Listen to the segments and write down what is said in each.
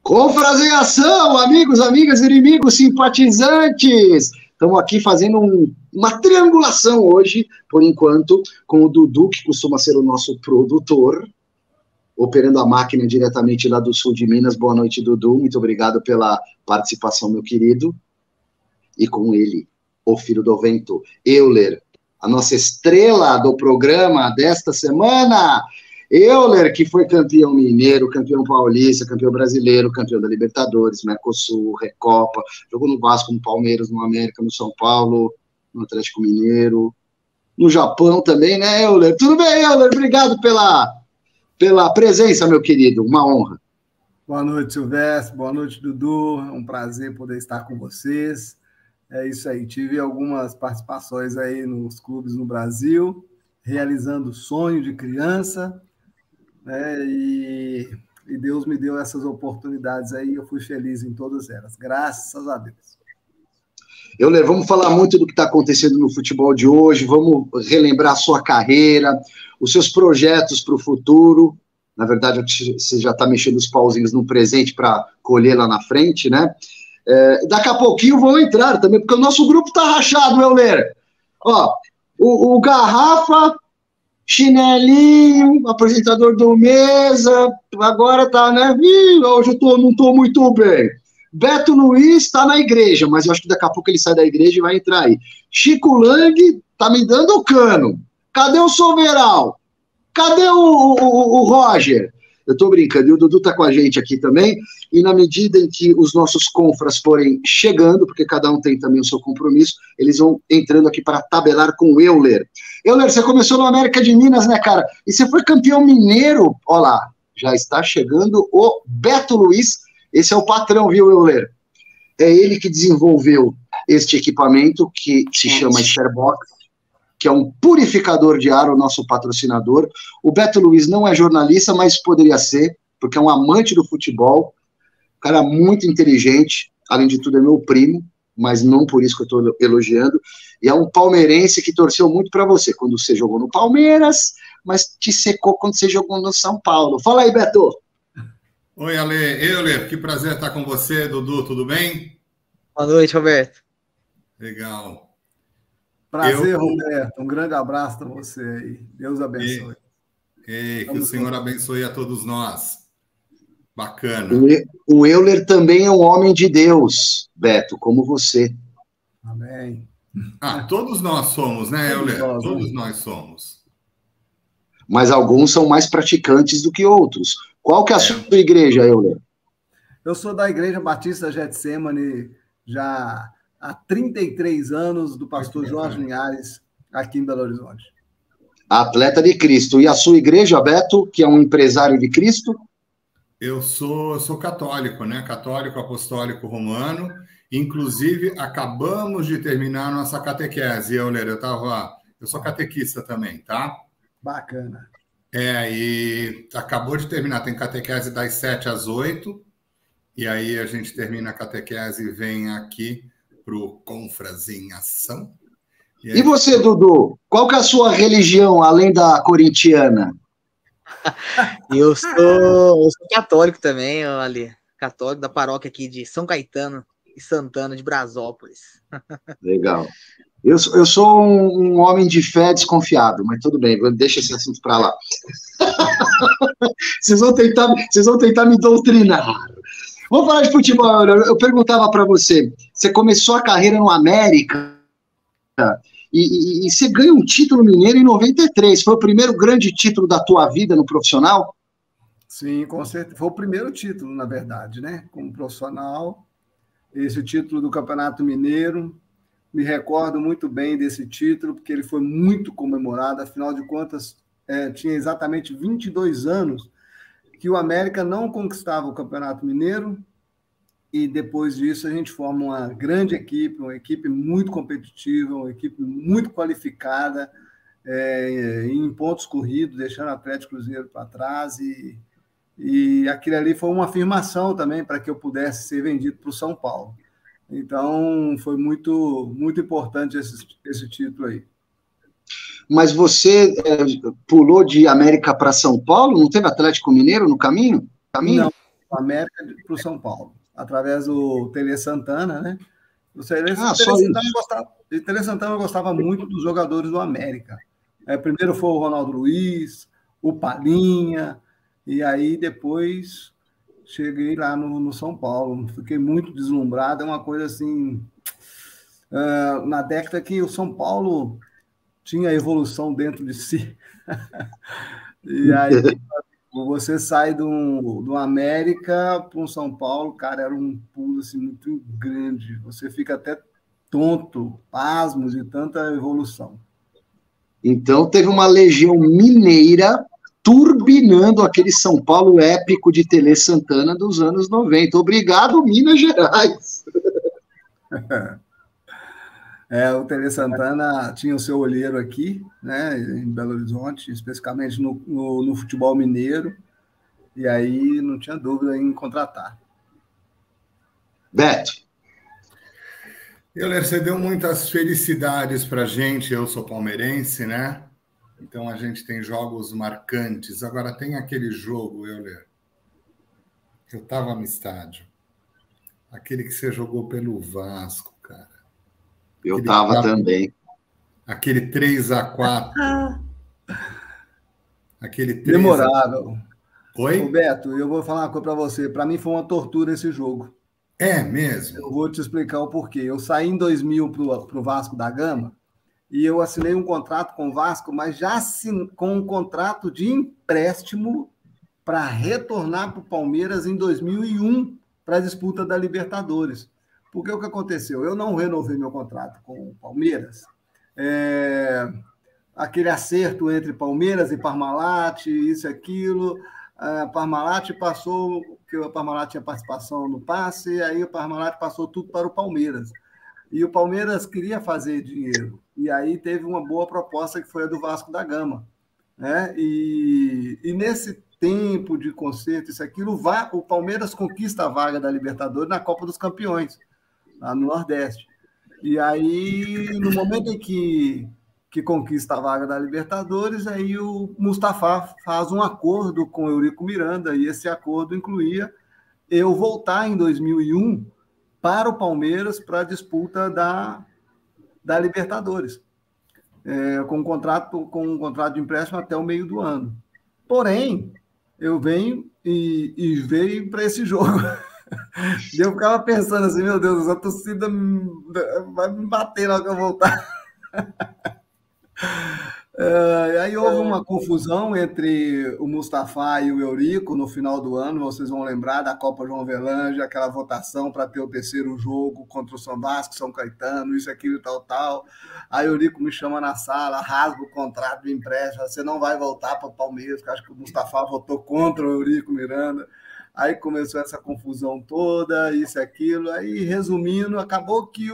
Confraseação, amigos, amigas, inimigos, simpatizantes! Estamos aqui fazendo uma triangulação hoje, por enquanto, com o Dudu, que costuma ser o nosso produtor, operando a máquina diretamente lá do sul de Minas. Boa noite, Dudu. Muito obrigado pela participação, meu querido. E com ele, o filho do vento, Euler, a nossa estrela do programa desta semana. Euler, que foi campeão mineiro, campeão paulista, campeão brasileiro, campeão da Libertadores, Mercosul, Recopa, jogou no Vasco, no Palmeiras, no América, no São Paulo, no Atlético Mineiro, no Japão também, né, Euler? Tudo bem, Euler? Obrigado pela presença, meu querido, uma honra. Boa noite, Silvestre, boa noite, Dudu, é um prazer poder estar com vocês. É isso aí, tive algumas participações aí nos clubes no Brasil, realizando sonho de criança, né? E Deus me deu essas oportunidades aí, eu fui feliz em todas elas, graças a Deus. Euler, vamos falar muito do que está acontecendo no futebol de hoje, vamos relembrar a sua carreira, os seus projetos para o futuro. Na verdade, você já está mexendo os pauzinhos no presente para colher lá na frente, né? Daqui a pouquinho vão entrar também, porque o nosso grupo está rachado, Euler. Ó, o Garrafa, Chinelinho, apresentador do Mesa, agora tá, né? Hoje eu não tô muito bem. Beto Luiz tá na igreja, mas eu acho que daqui a pouco ele sai da igreja e vai entrar aí. Chico Lang tá me dando o cano. Cadê o Soberal? Cadê o Roger? Eu tô brincando, e o Dudu tá com a gente aqui também, e na medida em que os nossos confras forem chegando, porque cada um tem também o seu compromisso, eles vão entrando aqui para tabelar com o Euler. Euler, você começou no América de Minas, né, cara? E você foi campeão mineiro, ó lá, já está chegando o Beto Luiz, esse é o patrão, viu, Euler? É ele que desenvolveu este equipamento, que se chama Sharebox, que é um purificador de ar, o nosso patrocinador. O Beto Luiz não é jornalista, mas poderia ser, porque é um amante do futebol, cara muito inteligente, além de tudo é meu primo, mas não por isso que eu estou elogiando, e é um palmeirense que torceu muito para você, quando você jogou no Palmeiras, mas te secou quando você jogou no São Paulo. Fala aí, Beto! Oi, Ale. Euler, que prazer estar com você, Dudu, tudo bem? Boa noite, Roberto. Legal. Prazer, Roberto. Um grande abraço para você aí. Deus abençoe. Que o Senhor abençoe a todos nós. Bacana. O Euler também é um homem de Deus, Beto, como você. Amém. Todos nós somos, né, Euler? Todos nós somos. Mas alguns são mais praticantes do que outros. Qual que é a sua igreja, Euler? Eu sou da Igreja Batista Getsemane, já há 33 anos, do pastor Jorge Linhares, aqui em Belo Horizonte. Atleta de Cristo. E a sua igreja, Beto, que é um empresário de Cristo? Eu sou católico, né? Católico apostólico romano. Inclusive, acabamos de terminar a nossa catequese, Euler. Eu sou catequista também, tá? Bacana. E acabou de terminar. Tem catequese das 7 às 8. E aí a gente termina a catequese e vem aqui para o Confras em Ação. E você, Dudu? Qual que é a sua religião, além da corintiana? Eu sou católico também, ali. Católico da paróquia aqui de São Caetano e Santana de Brasópolis. Legal. Eu sou um homem de fé desconfiado, mas tudo bem, deixa esse assunto para lá. Vocês vão tentar me doutrinar. Vamos falar de futebol. Eu perguntava para você, você começou a carreira no América e você ganha um título mineiro em 93. Foi o primeiro grande título da tua vida no profissional? Sim, com certeza. Foi o primeiro título, na verdade, né? Como profissional. Esse título do Campeonato Mineiro. Me recordo muito bem desse título, porque ele foi muito comemorado. Afinal de contas, tinha exatamente 22 anos que o América não conquistava o Campeonato Mineiro, e depois disso a gente forma uma grande equipe, uma equipe muito competitiva, uma equipe muito qualificada, em pontos corridos, deixando o Atlético Cruzeiro para trás, e aquilo ali foi uma afirmação também para que eu pudesse ser vendido para o São Paulo. Então, foi muito, muito importante esse título aí. Mas você pulou de América para São Paulo? Não teve Atlético Mineiro no caminho? Não, o América para o São Paulo, através do Tele Santana, né? O Tele Santana gostava muito dos jogadores do América. Primeiro foi o Ronaldo Luiz, o Palinha, e aí depois cheguei lá no São Paulo. Fiquei muito deslumbrado, é uma coisa assim... na década que o São Paulo tinha evolução dentro de si. E aí você sai do América para um São Paulo, cara, era um pulo assim, muito grande. Você fica até tonto, pasmo de tanta evolução. Então teve uma legião mineira turbinando aquele São Paulo épico de Tele Santana dos anos 90. Obrigado, Minas Gerais! O Tele Santana tinha o seu olheiro aqui, né, em Belo Horizonte, especificamente no futebol mineiro, e aí não tinha dúvida em contratar. Beto. Euler, você deu muitas felicidades para a gente, eu sou palmeirense, né? Então a gente tem jogos marcantes. Agora tem aquele jogo, Euler, eu estava no estádio, aquele que você jogou pelo Vasco, cara. Eu estava também. Aquele 3-4. Aquele 3 Memorável. Oi? Roberto, eu vou falar uma coisa para você. Para mim foi uma tortura esse jogo. É mesmo? Eu vou te explicar o porquê. Eu saí em 2000 para o Vasco da Gama e eu assinei um contrato com o Vasco, mas já com um contrato de empréstimo para retornar para o Palmeiras em 2001 para a disputa da Libertadores. Porque o que aconteceu? Eu não renovei meu contrato com o Palmeiras. Aquele acerto entre Palmeiras e Parmalat, isso e aquilo. Parmalat passou, porque o Parmalat tinha participação no passe, aí o Parmalat passou tudo para o Palmeiras. E o Palmeiras queria fazer dinheiro. E aí teve uma boa proposta que foi a do Vasco da Gama. Né? E nesse tempo de concerto, isso e aquilo, o Palmeiras conquista a vaga da Libertadores na Copa dos Campeões, lá no Nordeste. E aí, no momento em que conquista a vaga da Libertadores, aí o Mustafa faz um acordo com o Eurico Miranda, e esse acordo incluía eu voltar em 2001 para o Palmeiras para a disputa da Libertadores, com um contrato de empréstimo até o meio do ano. Porém, eu venho e veio para esse jogo. E eu ficava pensando assim, meu Deus, a torcida vai me bater na hora que eu voltar. Aí houve uma confusão entre o Mustafa e o Eurico no final do ano, vocês vão lembrar da Copa João Avelange, aquela votação para ter o terceiro jogo contra o São Vasco, São Caetano, isso, aquilo, tal. Aí o Eurico me chama na sala, rasga o contrato de empréstimo, você não vai voltar para o Palmeiras, porque acho que o Mustafa votou contra o Eurico Miranda. Aí começou essa confusão toda, isso e aquilo. Aí, resumindo, acabou que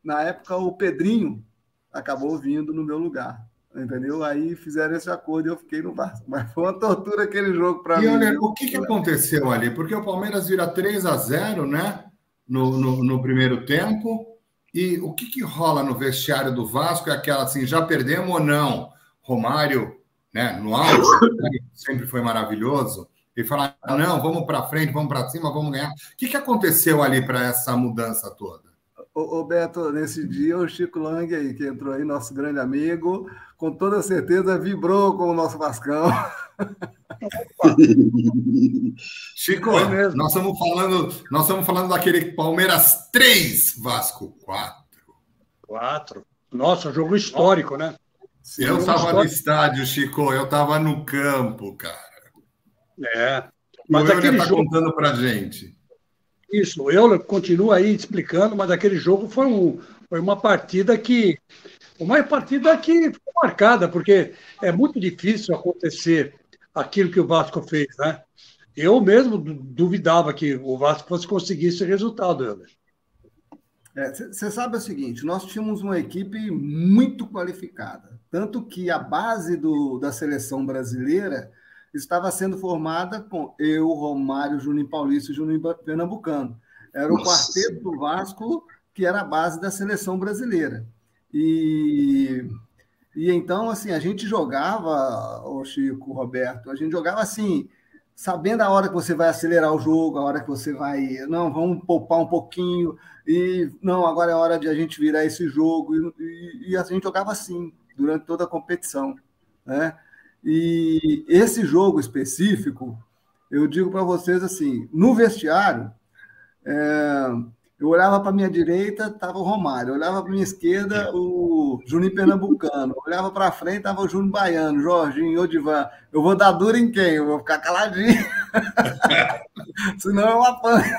na época, o Pedrinho acabou vindo no meu lugar, entendeu? Aí fizeram esse acordo e eu fiquei no Vasco. Mas foi uma tortura aquele jogo para mim. E olha, o que aconteceu ali? Porque o Palmeiras vira 3-0, né? No primeiro tempo. E o que rola no vestiário do Vasco? É aquela assim, já perdemos ou não? Romário, né, no auge, sempre foi maravilhoso. E falar, não, vamos para frente, vamos para cima, vamos ganhar. O que aconteceu ali para essa mudança toda? Ô Beto, nesse dia o Chico Lang aí, que entrou aí, nosso grande amigo, com toda certeza vibrou com o nosso Vascão. Chico, nós estamos falando daquele Palmeiras 3, Vasco 4. Nossa, jogo histórico, né? Eu estava no estádio, Chico, eu estava no campo, cara. Mas o Euler está jogo... contando para a gente. Isso, o Euler continua aí explicando, mas aquele jogo foi uma partida que ficou marcada, porque é muito difícil acontecer aquilo que o Vasco fez, né? Eu mesmo duvidava que o Vasco fosse conseguir esse resultado, Euler. Você sabe o seguinte, nós tínhamos uma equipe muito qualificada, tanto que a base da seleção brasileira estava sendo formada com eu, Romário, Juninho Paulista e Juninho Pernambucano. Era o quarteto do Vasco, que era a base da seleção brasileira. E então, assim, a gente jogava, Chico, Roberto, a gente jogava assim, sabendo a hora que você vai acelerar o jogo, a hora que você vai, não, vamos poupar um pouquinho, e não, agora é hora de a gente virar esse jogo, e a gente jogava assim, durante toda a competição, né? E esse jogo específico, eu digo para vocês assim, no vestiário, eu olhava para a minha direita, estava o Romário. Eu olhava para a minha esquerda, o Juninho Pernambucano. Eu olhava para frente, estava o Júnior Baiano, Jorginho, Odivan. Eu vou dar duro em quem? Eu vou ficar caladinho. Senão eu apanho.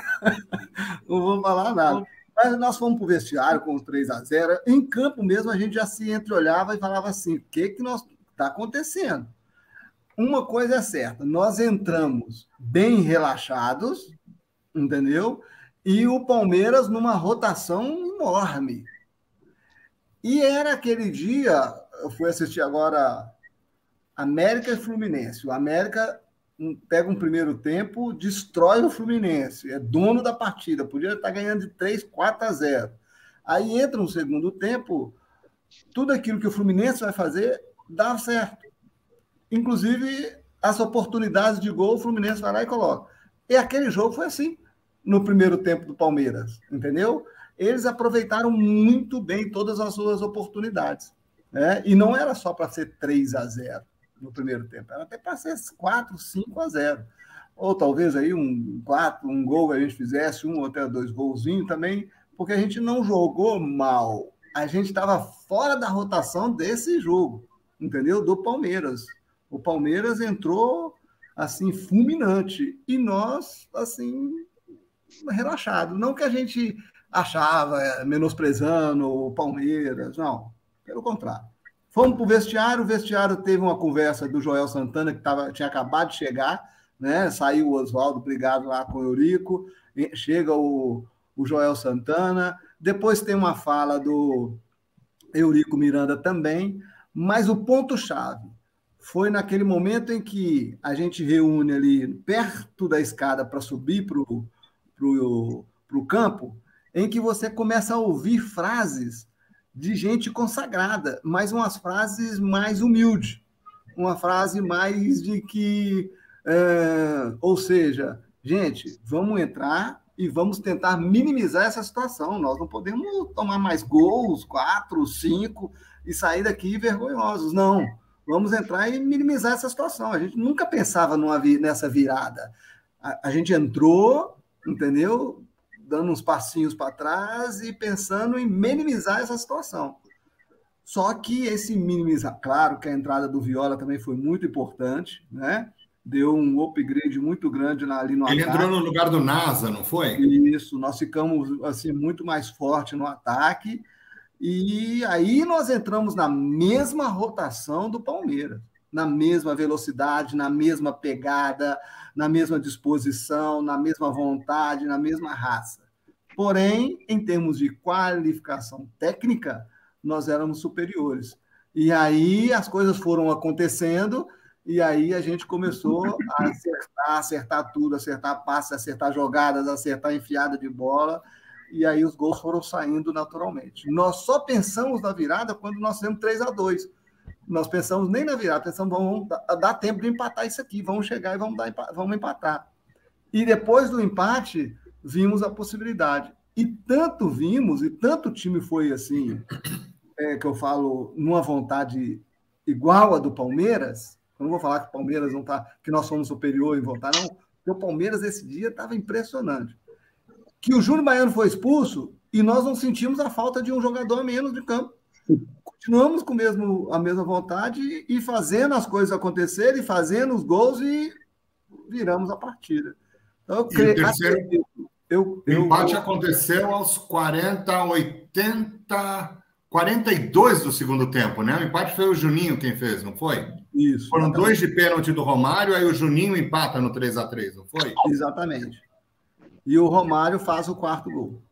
Não vou falar nada. Mas nós fomos para o vestiário com 3-0. Em campo mesmo, a gente já se entreolhava e falava assim, o que está acontecendo? Uma coisa é certa, nós entramos bem relaxados, entendeu? E o Palmeiras numa rotação enorme. E era aquele dia, eu fui assistir agora América e Fluminense. O América pega um primeiro tempo, destrói o Fluminense, é dono da partida, podia estar ganhando de 3-4-0. Aí entra um segundo tempo, tudo aquilo que o Fluminense vai fazer dá certo. Inclusive, as oportunidades de gol, o Fluminense vai lá e coloca. E aquele jogo foi assim. No primeiro tempo do Palmeiras, entendeu? Eles aproveitaram muito bem todas as suas oportunidades, né? E não era só para ser 3-0 no primeiro tempo, era até para ser 4-5-0. Ou talvez aí um gol a gente fizesse, um ou até 2 golzinhos também, porque a gente não jogou mal. A gente estava fora da rotação desse jogo, entendeu? Do Palmeiras. O Palmeiras entrou assim fulminante e nós assim relaxado. Não que a gente achava menosprezando o Palmeiras, não. Pelo contrário. Fomos para o vestiário teve uma conversa do Joel Santana, que tinha acabado de chegar, né? Saiu o Oswaldo, brigado lá com o Eurico, chega o Joel Santana, depois tem uma fala do Eurico Miranda também, mas o ponto-chave foi naquele momento em que a gente reúne ali perto da escada para subir para o campo, em que você começa a ouvir frases de gente consagrada, mas umas frases mais humildes, uma frase mais de que, ou seja, gente, vamos entrar e vamos tentar minimizar essa situação, nós não podemos tomar mais gols, 4, 5, e sair daqui vergonhosos, não, vamos entrar e minimizar essa situação, a gente nunca pensava nessa virada, a gente entrou, entendeu? Dando uns passinhos para trás e pensando em minimizar essa situação. Só que esse minimizar, claro que a entrada do Viola também foi muito importante, né? Deu um upgrade muito grande ali no ataque. Ele entrou no lugar do NASA, não foi? Isso, nós ficamos assim muito mais forte no ataque e aí nós entramos na mesma rotação do Palmeiras, na mesma velocidade, na mesma pegada, na mesma disposição, na mesma vontade, na mesma raça. Porém, em termos de qualificação técnica, nós éramos superiores. E aí as coisas foram acontecendo, e aí a gente começou a acertar tudo, acertar passes, acertar jogadas, acertar enfiada de bola, e aí os gols foram saindo naturalmente. Nós só pensamos na virada quando nós temos 3-2. Nós pensamos nem na virada, pensamos, vamos dar tempo de empatar isso aqui, vamos chegar e vamos empatar. E depois do empate, vimos a possibilidade. E tanto vimos, e tanto o time foi assim, que eu falo, numa vontade igual a do Palmeiras, eu não vou falar que o Palmeiras não está, que nós somos superior em vontade, não, porque o Palmeiras esse dia estava impressionante. Que o Júnior Baiano foi expulso e nós não sentimos a falta de um jogador a menos de campo. Continuamos com a mesma vontade e fazendo as coisas acontecerem, fazendo os gols e viramos a partida. Então, eu creio, o empate aconteceu aos 42 do segundo tempo, né? O empate foi o Juninho quem fez, não foi? Isso. Foram exatamente. 2 de pênalti do Romário, aí o Juninho empata no 3-3, não foi? Exatamente. E o Romário faz o 4º gol.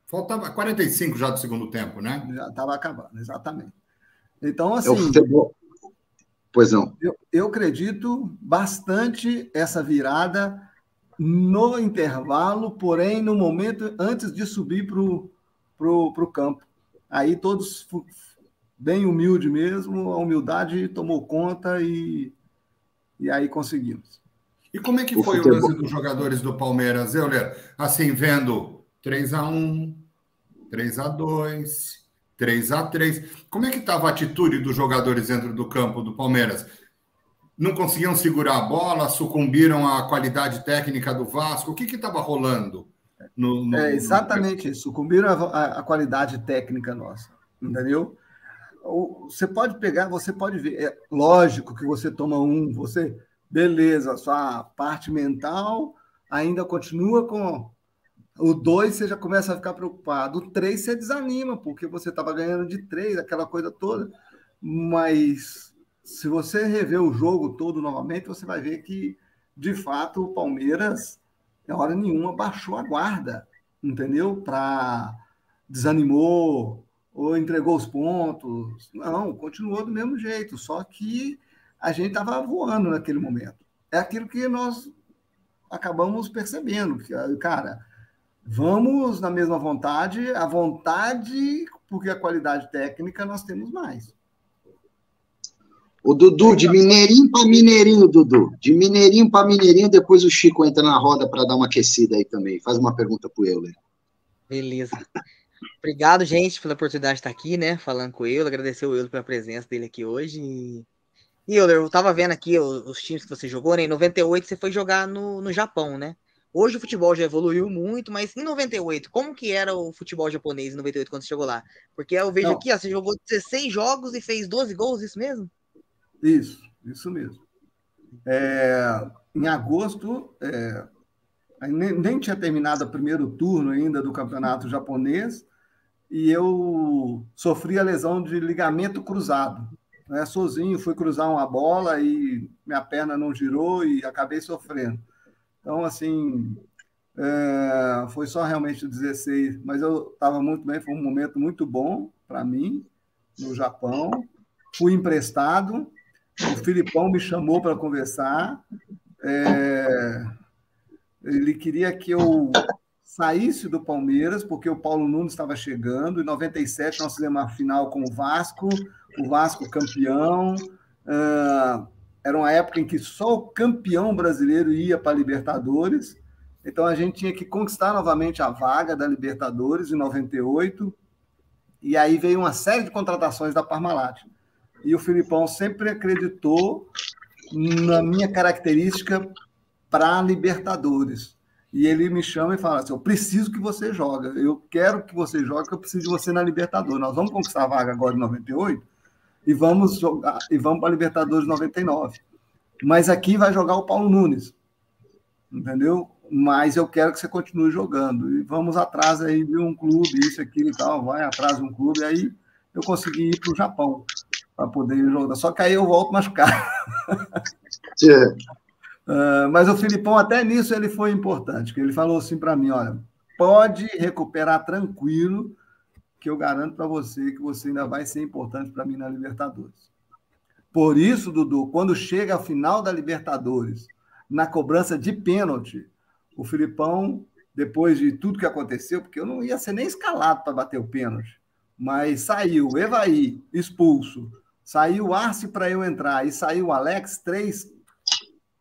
Faltava 45 já do segundo tempo, né? Já estava acabando, exatamente. Então, assim... É o futebol. Pois não. Eu acredito bastante essa virada no intervalo, porém, no momento antes de subir para o campo. Aí todos bem humilde mesmo, a humildade tomou conta e aí conseguimos. E como é que foi o lance dos jogadores do Palmeiras, Euler? Assim, vendo 3-1, 3-2, 3-3. Como é que estava a atitude dos jogadores dentro do campo do Palmeiras? Não conseguiam segurar a bola, sucumbiram à qualidade técnica do Vasco? O que estava rolando? Exatamente isso, sucumbiram à qualidade técnica nossa, entendeu? Você pode pegar, você pode ver, é lógico que você toma beleza, sua parte mental ainda continua com o 2, você já começa a ficar preocupado, o 3 você desanima, porque você estava ganhando de 3, aquela coisa toda, mas se você rever o jogo todo novamente, você vai ver que, de fato, o Palmeiras, em hora nenhuma, baixou a guarda, entendeu? Desanimou ou entregou os pontos. Não, continuou do mesmo jeito, só que a gente estava voando naquele momento. É aquilo que nós acabamos percebendo, que, cara, vamos na mesma vontade, a vontade, porque a qualidade técnica nós temos mais. O Dudu, de Mineirinho para Mineirinho, Dudu. De Mineirinho para Mineirinho, depois o Chico entra na roda para dar uma aquecida aí também. Faz uma pergunta para o Euler. Beleza. Obrigado, gente, pela oportunidade de estar aqui, né? Falando com o Euler. Agradecer o Euler pela presença dele aqui hoje. E Euler, eu tava vendo aqui os times que você jogou, né? Em 98 você foi jogar no Japão, né? Hoje o futebol já evoluiu muito, mas em 98, como que era o futebol japonês em 98 quando você chegou lá? Porque eu vejo aqui, ó, você jogou 16 jogos e fez 12 gols, isso mesmo? Isso mesmo. Em agosto, nem tinha terminado o primeiro turno ainda do campeonato japonês e eu sofri a lesão de ligamento cruzado. Né? Sozinho, fui cruzar uma bola e minha perna não girou e acabei sofrendo. Então, assim, foi só realmente 16, mas eu estava muito bem, foi um momento muito bom para mim no Japão. Fui emprestado. O Filipão me chamou para conversar. Ele queria que eu saísse do Palmeiras, porque o Paulo Nunes estava chegando. Em 97, nós fizemos uma final com o Vasco campeão. Era uma época em que só o campeão brasileiro ia para a Libertadores. Então, a gente tinha que conquistar novamente a vaga da Libertadores, em 98. E aí veio uma série de contratações da Parmalat. E o Filipão sempre acreditou na minha característica para a Libertadores. E ele me chama e fala assim, eu preciso que você jogue, eu quero que você jogue, porque eu preciso de você na Libertadores. Nós vamos conquistar a vaga agora em 98 e vamos jogar, e vamos para a Libertadores 99. Mas aqui vai jogar o Paulo Nunes, entendeu? Mas eu quero que você continue jogando. E vamos atrás aí de um clube, isso, aquilo e tal, vai atrás de um clube. E aí eu consegui ir para o Japão para poder jogar. Só que aí eu volto machucado. Mas o Filipão, até nisso, ele foi importante, que ele falou assim para mim, olha, pode recuperar tranquilo, que eu garanto para você que você ainda vai ser importante para mim na Libertadores. Por isso, Dudu, quando chega a final da Libertadores, na cobrança de pênalti, o Filipão, depois de tudo que aconteceu, porque eu não ia ser nem escalado para bater o pênalti, mas saiu Evaí, expulso, saiu o Arce para eu entrar e saiu o Alex, 3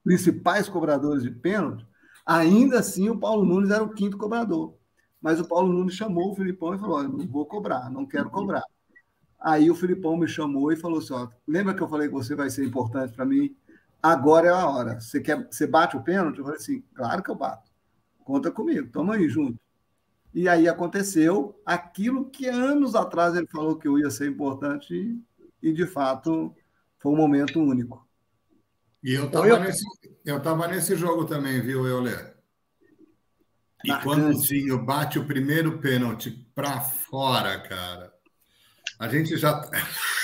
principais cobradores de pênalti, ainda assim o Paulo Nunes era o 5º cobrador. Mas o Paulo Nunes chamou o Filipão e falou, olha, não vou cobrar, não quero cobrar. Aí o Filipão me chamou e falou assim, ó, lembra que eu falei que você vai ser importante para mim? Agora é a hora. Você bate o pênalti? Eu falei assim, claro que eu bato. Conta comigo, tamo aí junto. E aí aconteceu aquilo que anos atrás ele falou que eu ia ser importante e de fato, foi um momento único. E eu estava nesse jogo também, viu, Euler? E quando o Zinho bate o primeiro pênalti para fora, cara, a gente já...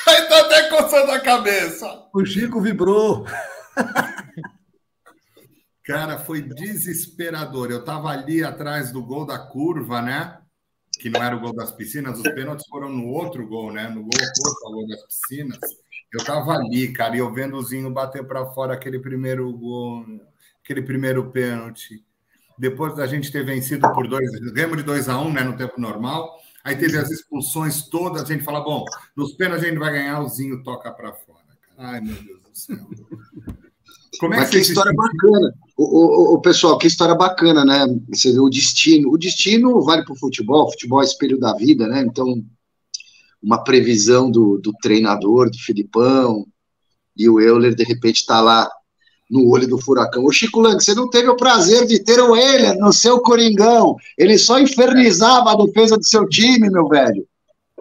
Aí tá até coçando a cabeça. O Chico vibrou. Cara, foi desesperador. Eu estava ali atrás do gol da curva, né? Que não era o gol das piscinas, os pênaltis foram no outro gol, né? No gol oposto ao gol das piscinas. Eu estava ali, cara, e eu vendo o Zinho bater para fora aquele primeiro gol, aquele primeiro pênalti. Depois da gente ter vencido por 2, ganhamos de 2-1, né, no tempo normal. Aí teve as expulsões todas, a gente fala, bom, nos pênaltis a gente vai ganhar, o Zinho toca para fora. Ai, meu Deus do céu. Como é Mas que que você história se bacana. O pessoal, que história bacana, né? Você vê o destino. O destino vale para o futebol é espelho da vida, né? Então, uma previsão do treinador, do Filipão, e o Euler, de repente, está lá no olho do furacão. Ô, Chico Lang, você não teve o prazer de ter o Euler no seu Coringão. Ele só infernizava a defesa do seu time, meu velho.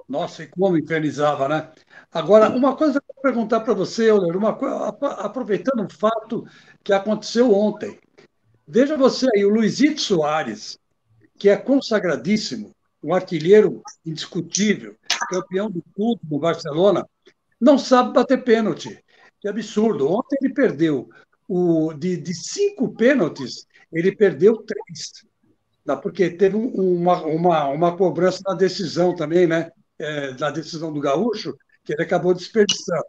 Nossa, e como infernizava, né? Agora, uma coisa que eu vou perguntar para você, Euler, aproveitando um fato que aconteceu ontem. Veja você aí, o Luizito Soares, que é consagradíssimo, um artilheiro indiscutível, campeão de tudo no Barcelona, não sabe bater pênalti. Que absurdo. Ontem ele perdeu de 5 pênaltis, ele perdeu 3. Porque teve uma cobrança na decisão também, né? Da decisão do Gaúcho, que ele acabou desperdiçando.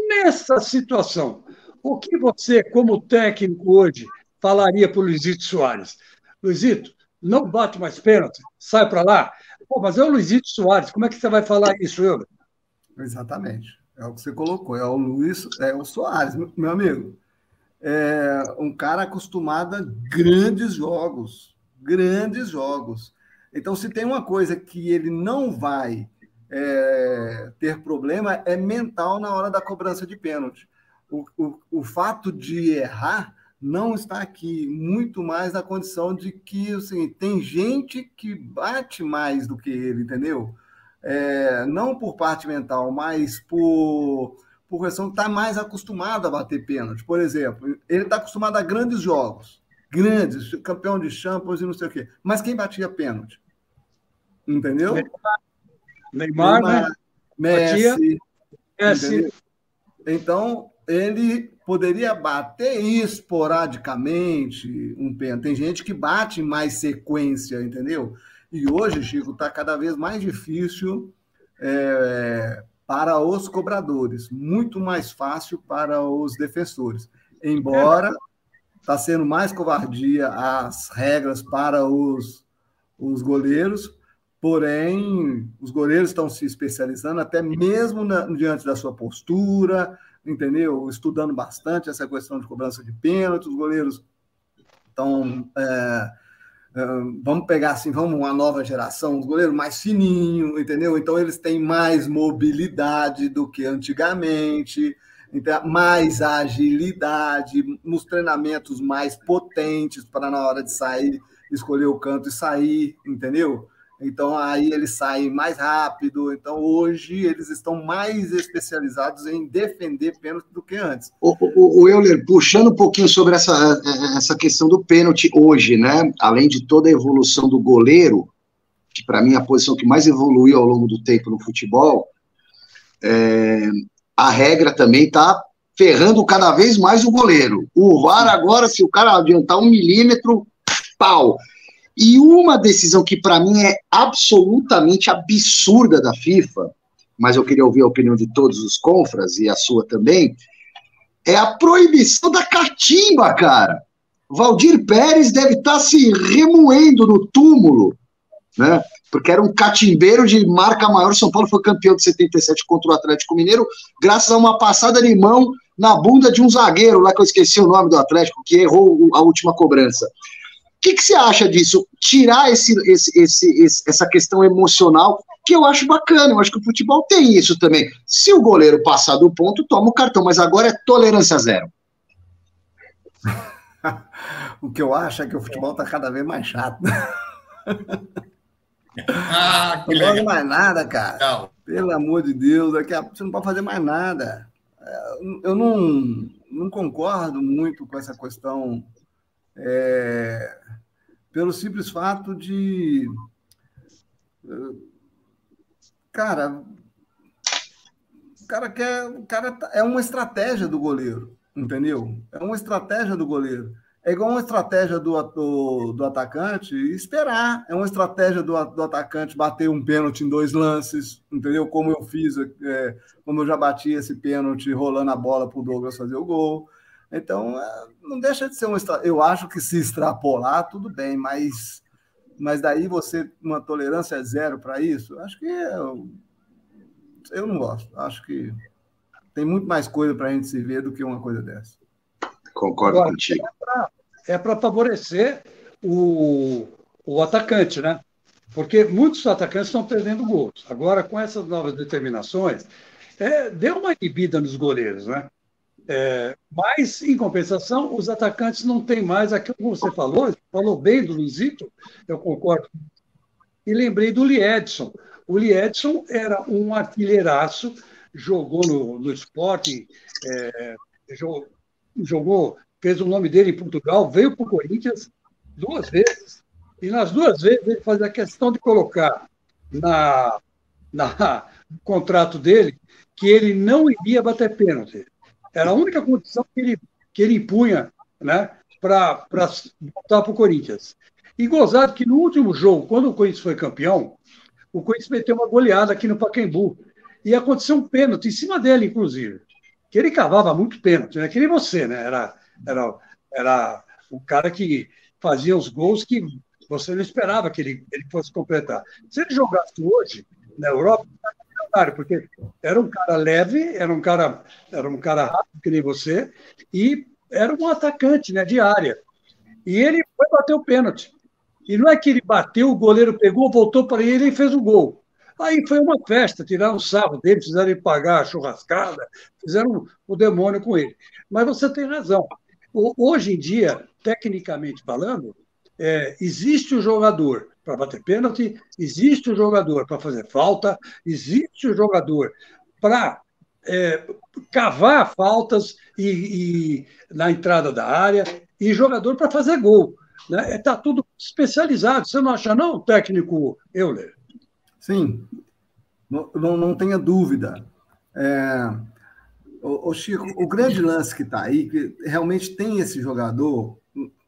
Nessa situação, o que você, como técnico hoje, falaria para o Luizito Soares? Luizito, não bate mais pênalti, sai para lá. Pô, mas é o Luizito Soares, como é que você vai falar isso, eu? Exatamente. É o que você colocou. É o Soares, meu amigo. É um cara acostumado a grandes jogos. Grandes jogos. Então, se tem uma coisa que ele não vai ter problema, é mental na hora da cobrança de pênalti. O fato de errar não está aqui, muito mais na condição de que assim, tem gente que bate mais do que ele, entendeu? Não por parte mental, mas por questão que está mais acostumado a bater pênalti. Por exemplo, ele está acostumado a grandes jogos, grandes, campeão de Champions e não sei o quê. Mas quem batia pênalti? Entendeu? Neymar, né? Messi. Messi. Então, ele poderia bater esporadicamente um pênalti. Tem gente que bate em mais sequência, entendeu? E hoje, Chico, está cada vez mais difícil para os cobradores, muito mais fácil para os defensores. Embora está sendo mais covardia as regras para os goleiros, porém, os goleiros estão se especializando até mesmo diante da sua postura, entendeu? Estudando bastante essa questão de cobrança de pênalti, os goleiros estão... vamos pegar assim, uma nova geração, os goleiros mais fininhos, entendeu? Então, eles têm mais mobilidade do que antigamente, então, mais agilidade, nos treinamentos mais potentes para na hora de sair, escolher o canto e sair, entendeu? Então, aí eles saem mais rápido. Então, hoje, eles estão mais especializados em defender pênalti do que antes. O Euler, puxando um pouquinho sobre essa questão do pênalti hoje, né? Além de toda a evolução do goleiro, que para mim é a posição que mais evoluiu ao longo do tempo no futebol, a regra também está ferrando cada vez mais o goleiro. O VAR agora, se o cara adiantar 1 milímetro, pau! E uma decisão que para mim é absolutamente absurda da FIFA, mas eu queria ouvir a opinião de todos os confras, e a sua também, é a proibição da catimba, cara. Valdir Pérez deve estar se remoendo no túmulo, né? Porque era um catimbeiro de marca maior. São Paulo foi campeão de 77 contra o Atlético Mineiro, graças a uma passada de mão na bunda de um zagueiro, lá que eu esqueci o nome do Atlético, que errou a última cobrança. O que você acha disso? Tirar essa questão emocional, que eu acho bacana, eu acho que o futebol tem isso também. Se o goleiro passar do ponto, toma o cartão, mas agora é tolerância zero. O que eu acho é que o futebol está cada vez mais chato. que não pode mais nada, cara. Não. Pelo amor de Deus, você não pode fazer mais nada. Eu não concordo muito com essa questão, pelo simples fato de... Cara, é uma estratégia do goleiro, entendeu? É uma estratégia do goleiro. É igual uma estratégia do atacante esperar. É uma estratégia do atacante bater um pênalti em 2 lances, entendeu? Como eu fiz, como eu já bati esse pênalti rolando a bola para o Douglas fazer o gol. Então, não deixa de ser uma estratégia. Eu acho que se extrapolar, tudo bem, mas daí uma tolerância zero para isso, acho que eu não gosto. Acho que tem muito mais coisa para a gente se ver do que uma coisa dessa. Concordo Agora, contigo. é para favorecer o atacante, né? Porque muitos atacantes estão perdendo gols. Agora, com essas novas determinações, deu uma inibida nos goleiros, né? Mas, em compensação, os atacantes não têm mais aquilo que você falou bem do Luizito, eu concordo. E lembrei do Liedson. O Liedson era um artilheiraço, jogou no Sporting, jogou, fez o nome dele em Portugal, veio para o Corinthians 2 vezes. E nas 2 vezes ele fazia questão de colocar no contrato dele que ele não iria bater pênalti. Era a única condição que ele impunha, né, para voltar para o Corinthians. E gozado que no último jogo, quando o Corinthians foi campeão, o Corinthians meteu uma goleada aqui no Pacaembu. E aconteceu um pênalti em cima dele, inclusive. Que ele cavava muito pênalti, né? Que nem você, né? Era o cara que fazia os gols que você não esperava que ele fosse completar. Se ele jogasse hoje na Europa, porque era um cara leve, era um cara rápido, que nem você, e era um atacante, né, de área. E ele foi bater o pênalti. E não é que ele bateu, o goleiro pegou, voltou para ele e fez o gol. Aí foi uma festa, tiraram o sarro dele, fizeram ele pagar a churrascada, fizeram o demônio com ele. Mas você tem razão. Hoje em dia, tecnicamente falando, existe o jogador para bater pênalti, existe o jogador para fazer falta, existe o jogador para cavar faltas na entrada da área, e jogador para fazer gol. Está tudo especializado. Você não acha, não, técnico Euler? Sim, não tenha dúvida. Chico, o grande lance que está aí, que realmente tem esse jogador,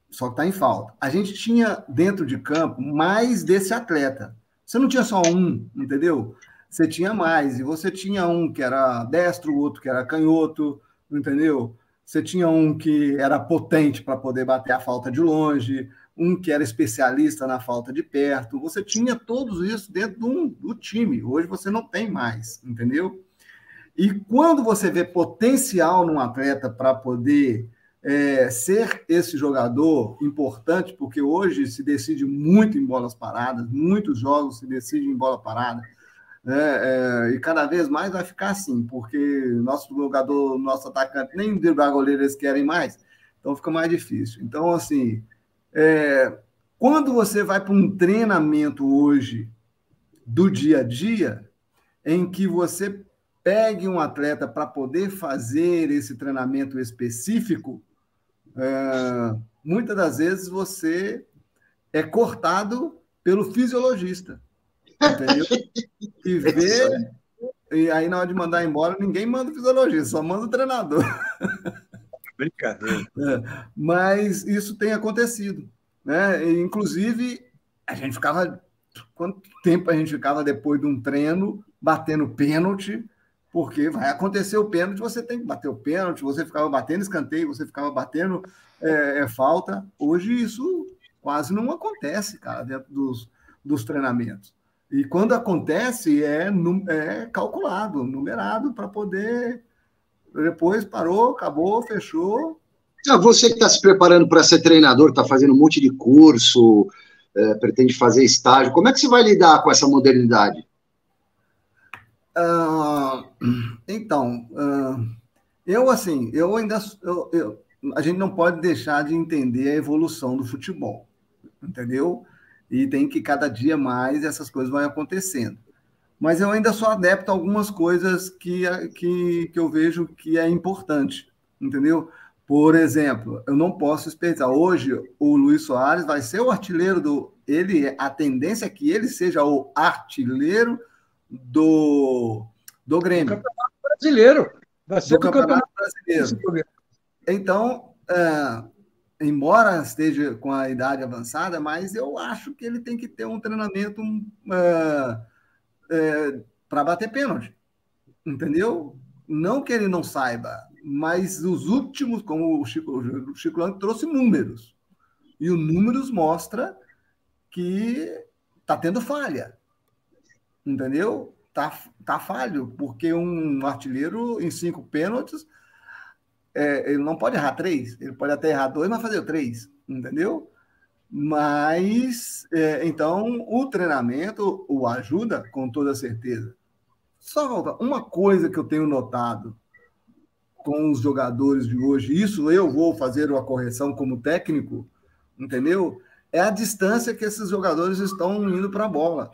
só que está em falta. A gente tinha dentro de campo mais desse atleta. Você não tinha só um, entendeu? Você tinha mais. E você tinha um que era destro, o outro que era canhoto, entendeu? Você tinha um que era potente para poder bater a falta de longe, um que era especialista na falta de perto. Você tinha todos isso dentro do time. Hoje você não tem mais, entendeu? E quando você vê potencial num atleta para poder ser esse jogador importante, porque hoje se decide muito em bolas paradas, muitos jogos se decidem em bola parada, e cada vez mais vai ficar assim, porque nosso jogador, nosso atacante, nem driblar goleiro eles querem mais, então fica mais difícil. Então, assim, quando você vai para um treinamento hoje do dia a dia, em que você pegue um atleta para poder fazer esse treinamento específico, muitas das vezes você é cortado pelo fisiologista, entendeu? E vê, e aí na hora de mandar embora, ninguém manda o fisiologista, só manda o treinador. Brincadeira. Mas isso tem acontecido, né? E, inclusive, a gente ficava... Quanto tempo a gente ficava depois de um treino batendo pênalti, porque vai acontecer o pênalti, você tem que bater o pênalti, você ficava batendo escanteio, você ficava batendo falta. Hoje isso quase não acontece, cara, dentro dos treinamentos. E quando acontece, é calculado, numerado, para poder... Depois parou, acabou, fechou. Você que está se preparando para ser treinador, está fazendo um monte de curso, pretende fazer estágio, como é que você vai lidar com essa modernidade? A gente não pode deixar de entender a evolução do futebol, entendeu? E tem que cada dia mais essas coisas vão acontecendo. Mas eu ainda sou adepto a algumas coisas que eu vejo que é importante, entendeu? Por exemplo, eu não posso desperdiçar. Hoje, o Luis Soares vai ser o artilheiro a tendência é que ele seja o artilheiro do Grêmio. Do Campeonato Brasileiro. Vai ser do Campeonato Brasileiro. Então, embora esteja com a idade avançada, mas eu acho que ele tem que ter um treinamento para bater pênalti, entendeu? Não que ele não saiba, mas os últimos, como o Chico Lang trouxe números, e os números mostram que está tendo falha, entendeu? Tá falho, porque um artilheiro em 5 pênaltis, ele não pode errar 3, ele pode até errar 2, mas fazer o 3, entendeu? Mas, então, o treinamento o ajuda com toda certeza. Só uma coisa que eu tenho notado com os jogadores de hoje, isso eu vou fazer uma correção como técnico, entendeu? É a distância que esses jogadores estão indo para a bola,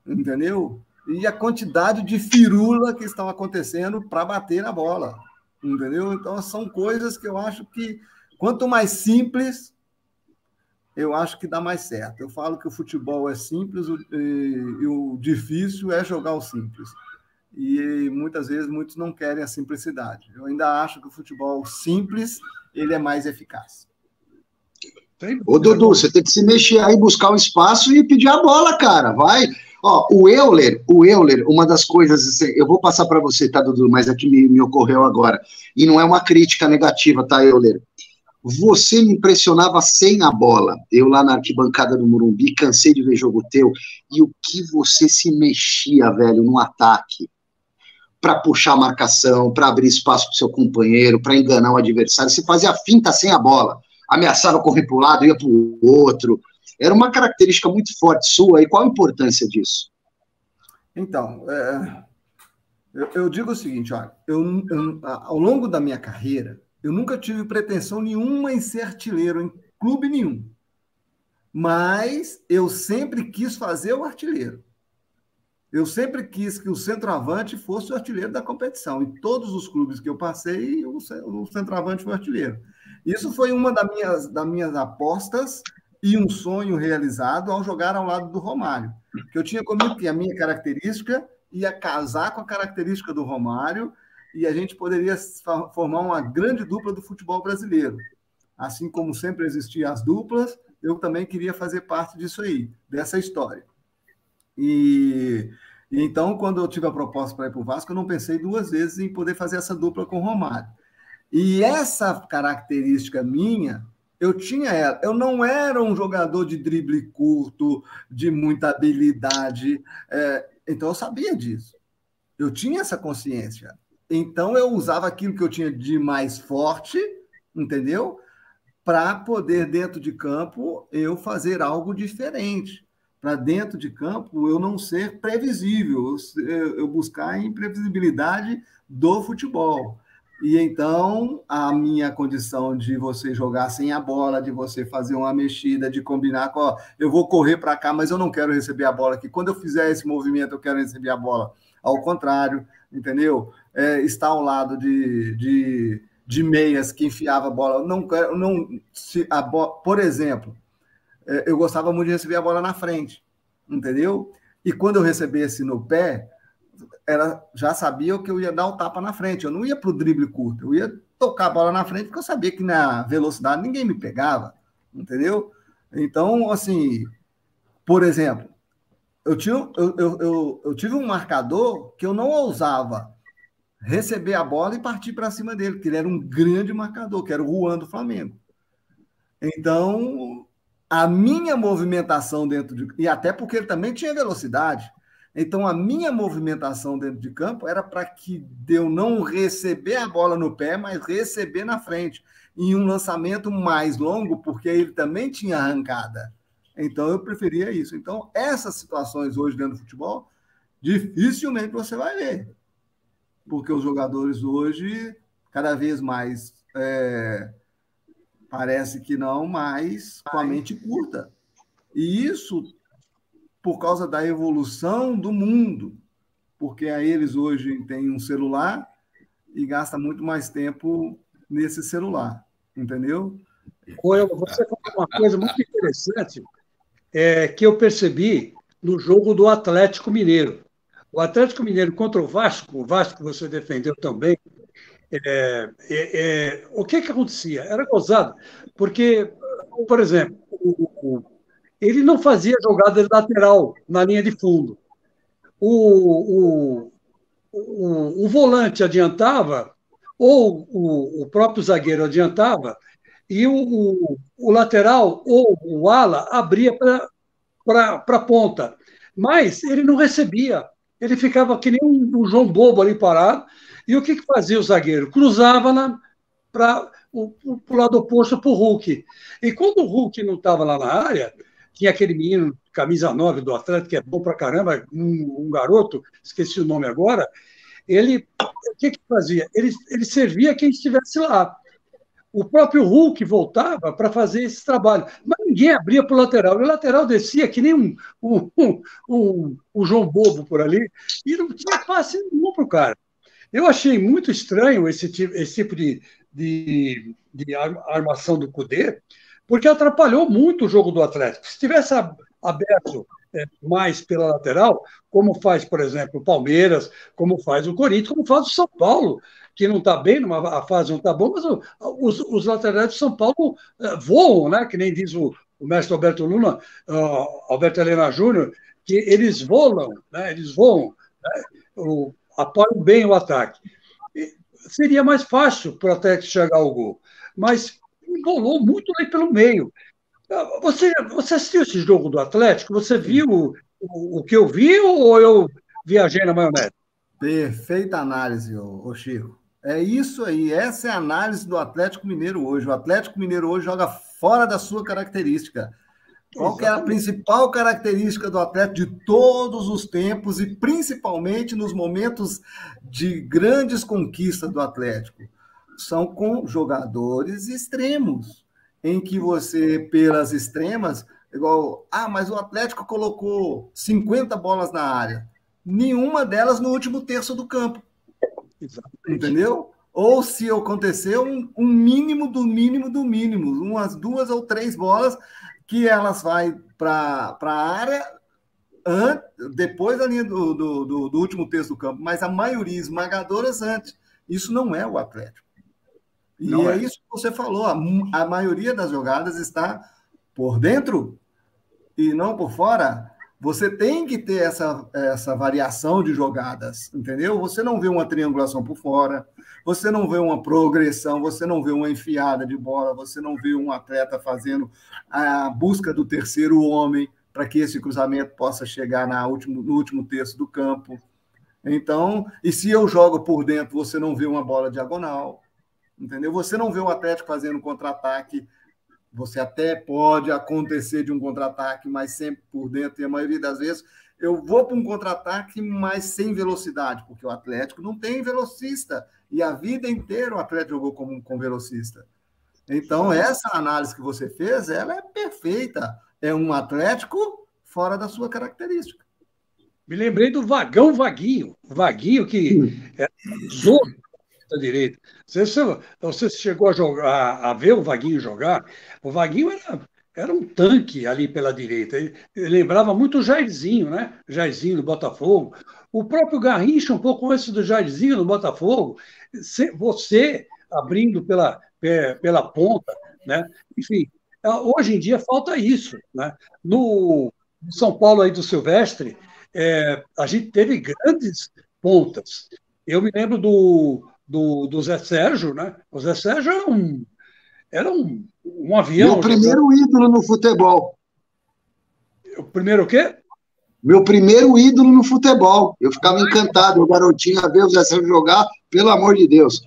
entendeu? E a quantidade de firula que estão acontecendo para bater na bola, entendeu? Então, são coisas que eu acho que, quanto mais simples, eu acho que dá mais certo. Eu falo que o futebol é simples e o difícil é jogar o simples. E muitas vezes muitos não querem a simplicidade. Eu ainda acho que o futebol simples ele é mais eficaz. Ô, Dudu, você tem que se mexer aí, buscar um espaço e pedir a bola, cara. Vai. Ó, o Euler, uma das coisas, assim, eu vou passar para você, tá, Dudu, mas aqui me ocorreu agora. E não é uma crítica negativa, tá, Euler? Você me impressionava sem a bola. Eu lá na arquibancada do Morumbi, cansei de ver jogo teu, e o que você se mexia, velho, no ataque, para puxar a marcação, para abrir espaço para o seu companheiro, para enganar o adversário. Você fazia finta sem a bola, ameaçava correr para um lado, ia para o outro. Era uma característica muito forte sua, e qual a importância disso? Então, eu digo o seguinte, olha, ao longo da minha carreira, eu nunca tive pretensão nenhuma em ser artilheiro em clube nenhum, mas eu sempre quis fazer o artilheiro. Eu sempre quis que o centroavante fosse o artilheiro da competição. Em todos os clubes que eu passei, o centroavante foi o artilheiro. Isso foi uma das minhas apostas e um sonho realizado ao jogar ao lado do Romário. Que eu tinha comigo que a minha característica ia casar com a característica do Romário e a gente poderia formar uma grande dupla do futebol brasileiro. Assim como sempre existiam as duplas, eu também queria fazer parte disso aí, dessa história. E então, quando eu tive a proposta para ir para o Vasco, eu não pensei 2 vezes em poder fazer essa dupla com o Romário. E essa característica minha, eu tinha ela. Eu não era um jogador de drible curto, de muita habilidade, então eu sabia disso. Eu tinha essa consciência. Então, eu usava aquilo que eu tinha de mais forte, entendeu? Para poder, dentro de campo, eu fazer algo diferente. Para dentro de campo, eu não ser previsível, eu buscar a imprevisibilidade do futebol. E então, a minha condição de você jogar sem a bola, de você fazer uma mexida, de combinar com, ó, eu vou correr para cá, mas eu não quero receber a bola aqui. Quando eu fizer esse movimento, eu quero receber a bola. Ao contrário, entendeu? Está ao lado de meias que enfiava a bola. Por exemplo, eu gostava muito de receber a bola na frente, entendeu? E quando eu recebesse no pé, já sabia que eu ia dar o tapa na frente. Eu não ia para o drible curto, eu ia tocar a bola na frente, porque eu sabia que na velocidade ninguém me pegava, entendeu? Então, assim, por exemplo, eu tive um marcador que eu não ousava receber a bola e partir para cima dele, porque ele era um grande marcador, que era o Juan do Flamengo. Então, a minha movimentação e até porque ele também tinha velocidade, então a minha movimentação dentro de campo era para que eu não receber a bola no pé, mas receber na frente, em um lançamento mais longo, porque ele também tinha arrancada. Então, eu preferia isso. Então, essas situações hoje dentro do futebol, dificilmente você vai ver. Porque os jogadores hoje, cada vez mais, parece que não, mas com a mente curta. E isso por causa da evolução do mundo. Porque eles hoje têm um celular e gastam muito mais tempo nesse celular. Entendeu? Você falou uma coisa muito interessante que eu percebi no jogo do Atlético Mineiro. O Atlético Mineiro contra o Vasco que você defendeu também, o que acontecia? Era gozado, porque, por exemplo, ele não fazia jogada lateral na linha de fundo. O volante adiantava, ou o próprio zagueiro adiantava, e o lateral ou o ala abria para a ponta. Mas ele não recebia. Ele ficava que nem um João Bobo ali parado. E o que fazia o zagueiro? Cruzava para o lado oposto para o Hulk. E quando o Hulk não estava lá na área, tinha aquele menino, camisa 9 do Atlético, que é bom para caramba, um garoto, esqueci o nome agora, o que fazia? Ele servia quem estivesse lá. O próprio Hulk voltava para fazer esse trabalho, mas ninguém abria para o lateral. E o lateral descia que nem um João Bobo por ali, e não tinha passe nenhum para o cara. Eu achei muito estranho esse tipo de armação do Cudê, porque atrapalhou muito o jogo do Atlético. Se tivesse aberto mais pela lateral, como faz, por exemplo, o Palmeiras, como faz o Corinthians, como faz o São Paulo, que não está bem, a fase não está boa, mas os laterais do São Paulo voam, né? Que nem diz o mestre Alberto Luna, Alberto Helena Júnior, que eles voam, né? Eles voam, né? Apoiam bem o ataque. Seria mais fácil para o Atlético chegar ao gol, mas rolou muito aí pelo meio. Você assistiu esse jogo do Atlético? Você viu o que eu vi ou eu viajei na maionese? Perfeita análise, ô Chico. É isso aí, essa é a análise do Atlético Mineiro hoje. O Atlético Mineiro hoje joga fora da sua característica. Qual que é a principal característica do Atlético de todos os tempos e principalmente nos momentos de grandes conquistas do Atlético? São com jogadores extremos, em que você, pelas extremas, igual, mas o Atlético colocou 50 bolas na área, nenhuma delas no último terço do campo. Exatamente. Entendeu? Ou se aconteceu um mínimo do mínimo do mínimo, umas 2 ou 3 bolas que elas vai para a área depois da linha do último terço do campo, mas a maioria esmagadoras antes. Isso não é o Atlético. E é isso que você falou, a maioria das jogadas está por dentro e não por fora. Você tem que ter essa variação de jogadas, entendeu? Você não vê uma triangulação por fora, você não vê uma progressão, você não vê uma enfiada de bola, você não vê um atleta fazendo a busca do terceiro homem para que esse cruzamento possa chegar no último terço do campo. Então, e se eu jogo por dentro, você não vê uma bola diagonal, entendeu? Você não vê um Atlético fazendo contra-ataque. Você até pode acontecer de um contra-ataque, mas sempre por dentro, e a maioria das vezes eu vou para um contra-ataque, mas sem velocidade, porque o Atlético não tem velocista, e a vida inteira o Atlético jogou com velocista. Então, essa análise que você fez, ela é perfeita. É um Atlético fora da sua característica. Me lembrei do Vaguinho que era zorro da direita. Você chegou a ver o Vaguinho jogar? O Vaguinho era um tanque ali pela direita. Ele lembrava muito o Jairzinho, né? Jairzinho do Botafogo. O próprio Garrincha, um pouco antes do Jairzinho do Botafogo. Você abrindo pela ponta, né? Enfim, hoje em dia falta isso, né? No São Paulo aí do Silvestre, a gente teve grandes pontas. Eu me lembro do Zé Sérgio, né? O Zé Sérgio era um avião. Meu primeiro ídolo no futebol. O primeiro o quê? Meu primeiro ídolo no futebol. Eu ficava encantado, o garotinho, a ver o Zé Sérgio jogar, pelo amor de Deus.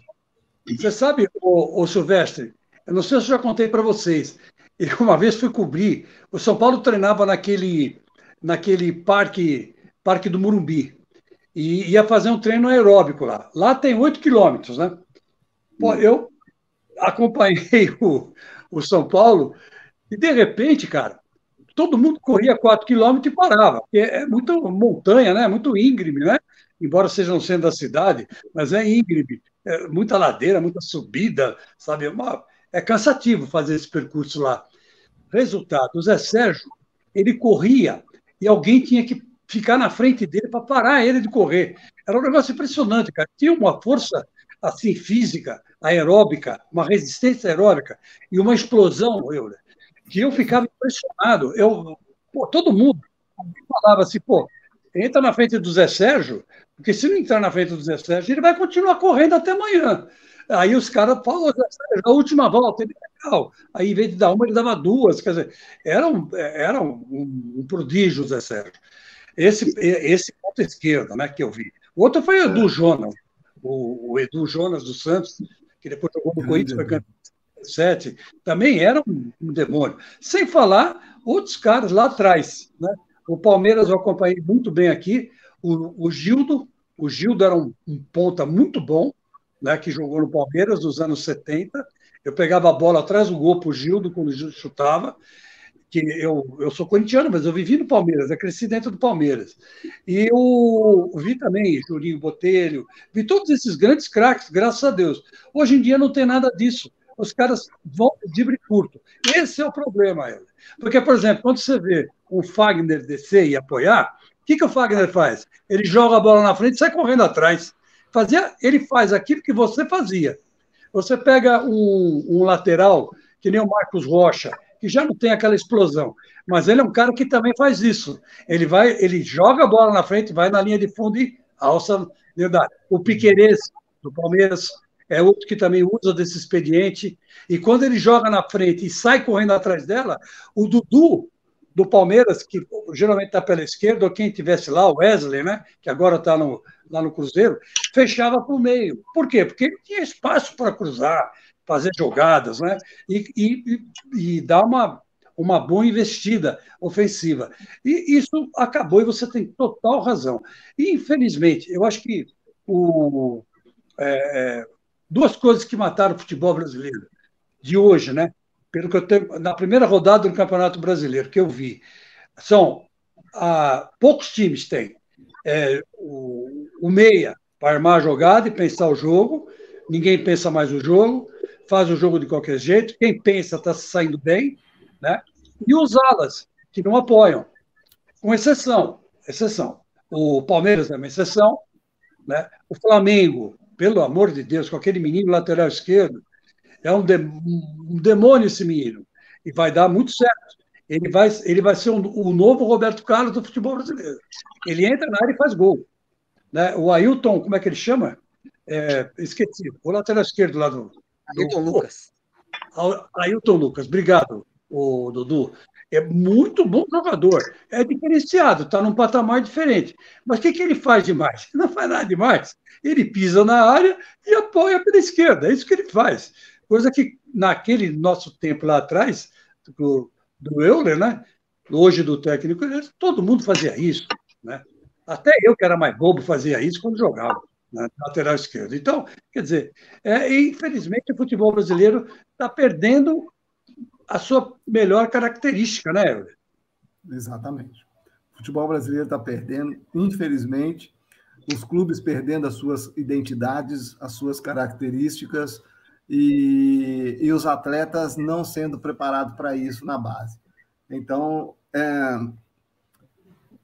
Você sabe, o Silvestre, eu não sei se eu já contei para vocês, eu uma vez fui cobrir, o São Paulo treinava naquele parque do Morumbi, e ia fazer um treino aeróbico lá. Lá tem 8 quilômetros, né? Pô, eu acompanhei o São Paulo e, de repente, cara, todo mundo corria 4 quilômetros e parava. Porque é muita montanha, né? Muito íngreme, né? Embora seja no centro da cidade, mas é íngreme. É muita ladeira, muita subida, sabe? É cansativo fazer esse percurso lá. Resultado, o Zé Sérgio, ele corria e alguém tinha que ficar na frente dele para parar ele de correr. Era um negócio impressionante, cara. Tinha uma força assim física, aeróbica, uma resistência aeróbica e uma explosão, que eu ficava impressionado. Todo mundo falava assim, entra na frente do Zé Sérgio, porque se não entrar na frente do Zé Sérgio, ele vai continuar correndo até amanhã. Aí os caras falam, Zé Sérgio, a última volta, ele é legal. Aí, em vez de dar uma, ele dava duas. Quer dizer, era um prodígio o Zé Sérgio. Esse ponto esquerdo, né, que eu vi. O outro foi o Edu Jonas, o Edu Jonas dos Santos, que depois jogou no Corinthians, foi campeão em 2007, também era um demônio. Sem falar outros caras lá atrás, né? O Palmeiras eu acompanhei muito bem aqui, o Gildo era um ponta muito bom, né, que jogou no Palmeiras nos anos 70. Eu pegava a bola atrás do gol para o Gildo, quando o Gildo chutava, que eu sou corintiano, mas eu vivi no Palmeiras, eu cresci dentro do Palmeiras. E eu vi também Julinho Botelho, vi todos esses grandes craques, graças a Deus. Hoje em dia não tem nada disso. Os caras vão de drible curto. Esse é o problema, Helder. Porque, por exemplo, quando você vê o Fagner descer e apoiar, o que o Fagner faz? Ele joga a bola na frente e sai correndo atrás. Ele faz aquilo que você fazia. Você pega um lateral, que nem o Marcos Rocha, que já não tem aquela explosão, mas ele é um cara que também faz isso. Ele joga a bola na frente, vai na linha de fundo e alça dentro da área. O Piquerez, do Palmeiras, é outro que também usa desse expediente. E quando ele joga na frente e sai correndo atrás dela, o Dudu, do Palmeiras, que geralmente está pela esquerda, ou quem estivesse lá, o Wesley, né, que agora está lá no Cruzeiro, fechava para o meio. Por quê? Porque ele tinha espaço para cruzar, fazer jogadas, né, e dar uma boa investida ofensiva. E isso acabou, e você tem total razão. E, infelizmente, eu acho que duas coisas que mataram o futebol brasileiro de hoje, né? Pelo que eu tenho, na primeira rodada do Campeonato Brasileiro que eu vi, poucos times têm o meia para armar a jogada e pensar o jogo, ninguém pensa mais o jogo, faz o jogo de qualquer jeito, quem pensa está saindo bem, né? E os alas, que não apoiam, com exceção. O Palmeiras é uma exceção, né? O Flamengo, pelo amor de Deus, com aquele menino lateral esquerdo, é um demônio esse menino. E vai dar muito certo. Ele vai ser o novo Roberto Carlos do futebol brasileiro. Ele entra na área e faz gol. Né? O Ailton, como é que ele chama? Esqueci. O lateral esquerdo lá do Ailton Lucas. Ailton Lucas, obrigado, Dudu. É muito bom jogador. É diferenciado, está num patamar diferente. Mas o que ele faz demais? Não faz nada demais. Ele pisa na área e apoia pela esquerda. É isso que ele faz. Coisa que, naquele nosso tempo lá atrás, do Euler, né? Hoje do técnico, todo mundo fazia isso. Né? Até eu, que era mais bobo, fazia isso quando jogava na lateral esquerda. Então, quer dizer, infelizmente, o futebol brasileiro está perdendo a sua melhor característica, né, Euler? Exatamente. O futebol brasileiro está perdendo, infelizmente, os clubes perdendo as suas identidades, as suas características, e os atletas não sendo preparados para isso na base. Então,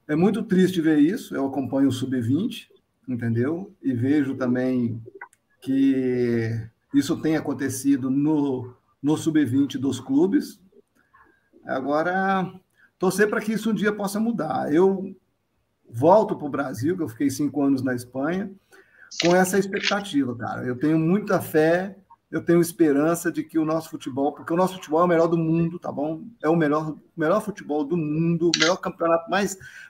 é muito triste ver isso. Eu acompanho o Sub-20, entendeu? E vejo também que isso tem acontecido no Sub-20 dos clubes. Agora, torcer para que isso um dia possa mudar. Eu volto para o Brasil, que eu fiquei 5 anos na Espanha, com essa expectativa, cara. Eu tenho muita fé, eu tenho esperança de que o nosso futebol, porque o nosso futebol é o melhor do mundo, tá bom? É o melhor futebol do mundo, o melhor campeonato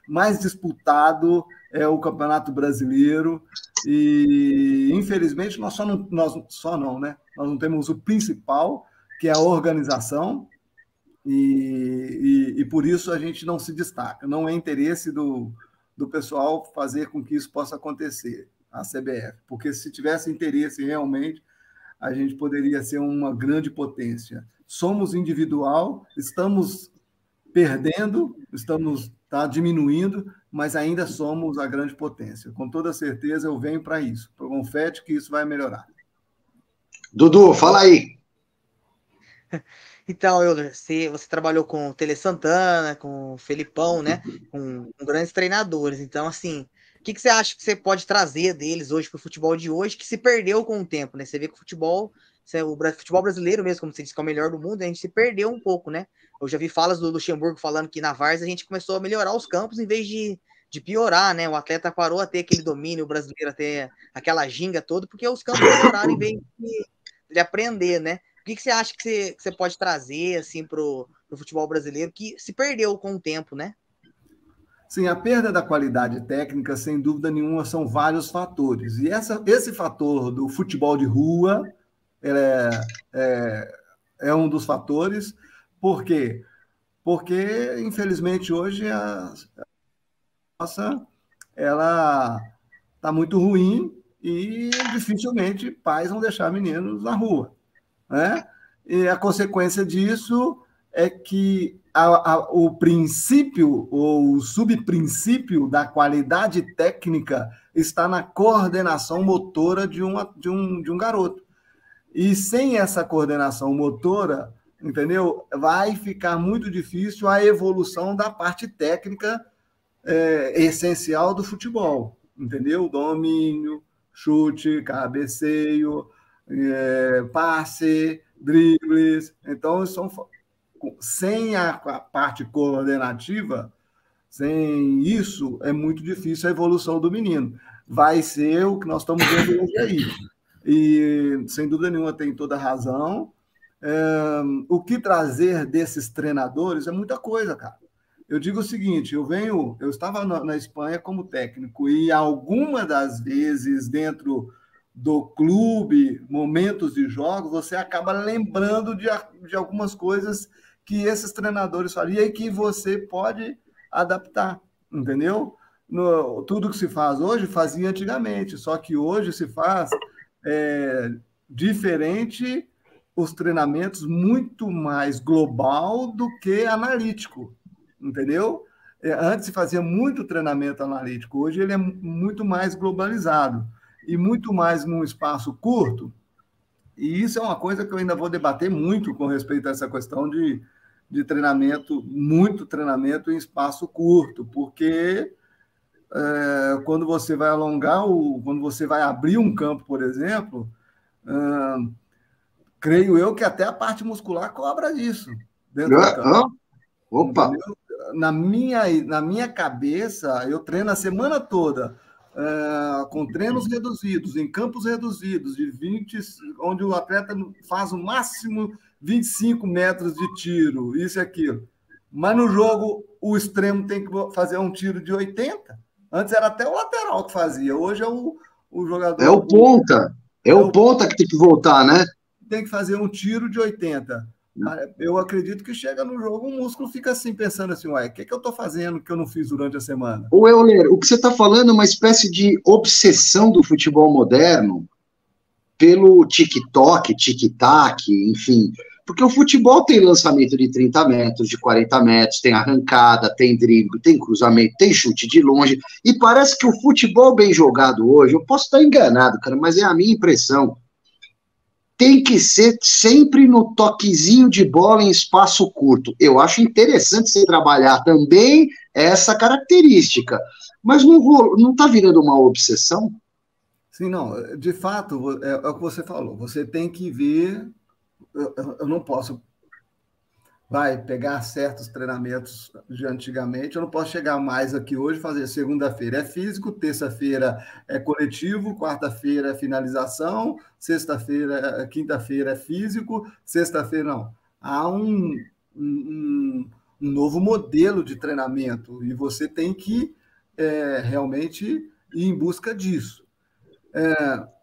mais disputado é o Campeonato Brasileiro, e infelizmente nós não temos o principal, que é a organização, e por isso a gente não se destaca. Não é interesse do pessoal fazer com que isso possa acontecer, a CBF, porque se tivesse interesse realmente, a gente poderia ser uma grande potência. Somos individual, estamos perdendo, tá diminuindo, mas ainda somos a grande potência. Com toda certeza eu venho para isso, com fé de que isso vai melhorar. Dudu, fala aí. Então, Euler, você trabalhou com o Tele Santana, com o Felipão, né? Com grandes treinadores. Então, assim, o que você acha que você pode trazer deles hoje para o futebol de hoje, que se perdeu com o tempo, né? Você vê que o futebol brasileiro mesmo, como você disse, que é o melhor do mundo, a gente se perdeu um pouco, né? Eu já vi falas do Luxemburgo falando que na Várzea a gente começou a melhorar os campos em vez de piorar, né? O atleta parou a ter aquele domínio, o brasileiro a ter aquela ginga toda, porque os campos melhoraram em vez de aprender, né? O que você acha que você pode trazer assim, pro futebol brasileiro que se perdeu com o tempo, né? Sim, a perda da qualidade técnica, sem dúvida nenhuma, são vários fatores. E esse fator do futebol de rua, é um dos fatores. Por quê? Porque, infelizmente, hoje a nossa ela está muito ruim e dificilmente pais vão deixar meninos na rua, né? E a consequência disso é que o princípio ou o subprincípio da qualidade técnica está na coordenação motora de um garoto. E sem essa coordenação motora, entendeu? Vai ficar muito difícil a evolução da parte técnica essencial do futebol, entendeu? Domínio, chute, cabeceio, passe, dribles. Então, sem a parte coordenativa, sem isso, é muito difícil a evolução do menino. Vai ser o que nós estamos vendo hoje aí. E, sem dúvida nenhuma, tem toda a razão. O que trazer desses treinadores é muita coisa, cara. Eu digo o seguinte, eu estava na Espanha como técnico e alguma das vezes dentro do clube, momentos de jogos, você acaba lembrando de algumas coisas que esses treinadores faziam e que você pode adaptar, entendeu? Tudo que se faz hoje, fazia antigamente, só que hoje se faz diferente, os treinamentos muito mais global do que analítico. Entendeu? Antes se fazia muito treinamento analítico, hoje ele é muito mais globalizado e muito mais num espaço curto, e isso é uma coisa que eu ainda vou debater muito com respeito a essa questão de treinamento, muito treinamento em espaço curto, porque quando você vai quando você vai abrir um campo, por exemplo, creio eu que até a parte muscular cobra disso dentro do campo. Opa! Entendeu? Na minha cabeça, eu treino a semana toda com treinos reduzidos, em campos reduzidos, de 20, onde o atleta faz o máximo 25 metros de tiro, isso e aquilo. Mas no jogo, o extremo tem que fazer um tiro de 80. Antes era até o lateral que fazia, hoje é o jogador... É o ponta. É o ponta que tem que voltar, né? Tem que fazer um tiro de 80. Eu acredito que chega no jogo, o músculo fica assim, pensando assim, uai, o que eu estou fazendo que eu não fiz durante a semana? Ô, Euler, o que você está falando é uma espécie de obsessão do futebol moderno pelo tic-toc, tic-tac, enfim. Porque o futebol tem lançamento de 30 metros, de 40 metros, tem arrancada, tem drible, tem cruzamento, tem chute de longe, e parece que o futebol bem jogado hoje, eu posso estar enganado, cara, mas é a minha impressão, tem que ser sempre no toquezinho de bola em espaço curto. Eu acho interessante você trabalhar também essa característica, mas não está virando uma obsessão? Sim, não. De fato, é o que você falou. Você tem que ver... Eu não posso pegar certos treinamentos de antigamente, eu não posso chegar mais aqui hoje e fazer segunda-feira é físico, terça-feira é coletivo, quarta-feira é finalização, sexta-feira, quinta-feira é físico, sexta-feira não. Há um novo modelo de treinamento e você tem que realmente ir em busca disso.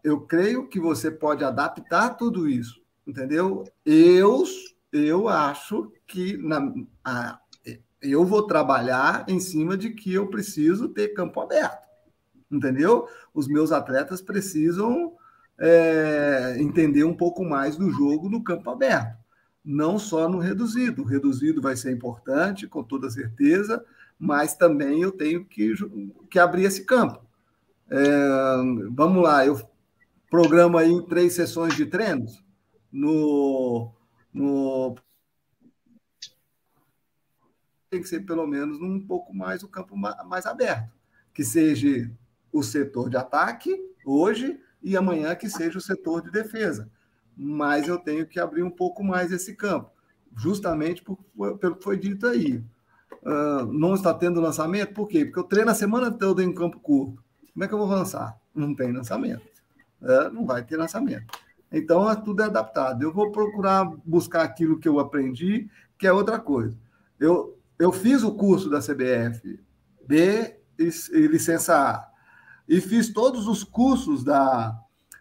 Eu creio que você pode adaptar tudo isso, entendeu? Eu acho que eu vou trabalhar em cima de que eu preciso ter campo aberto, entendeu? Os meus atletas precisam entender um pouco mais do jogo no campo aberto, não só no reduzido. O reduzido vai ser importante, com toda certeza, mas também eu tenho que abrir esse campo. Vamos lá, eu programo aí 3 sessões de treinos tem que ser pelo menos um pouco mais o campo mais aberto, que seja o setor de ataque hoje e amanhã que seja o setor de defesa. Mas eu tenho que abrir um pouco mais esse campo, justamente pelo que foi dito aí. Não está tendo lançamento, por quê? Porque eu treino a semana toda em campo curto. Como é que eu vou lançar? Não tem lançamento. Não vai ter lançamento. Então, tudo é adaptado. Eu vou procurar buscar aquilo que eu aprendi, que é outra coisa. Eu fiz o curso da CBF B e licença A. E fiz todos os cursos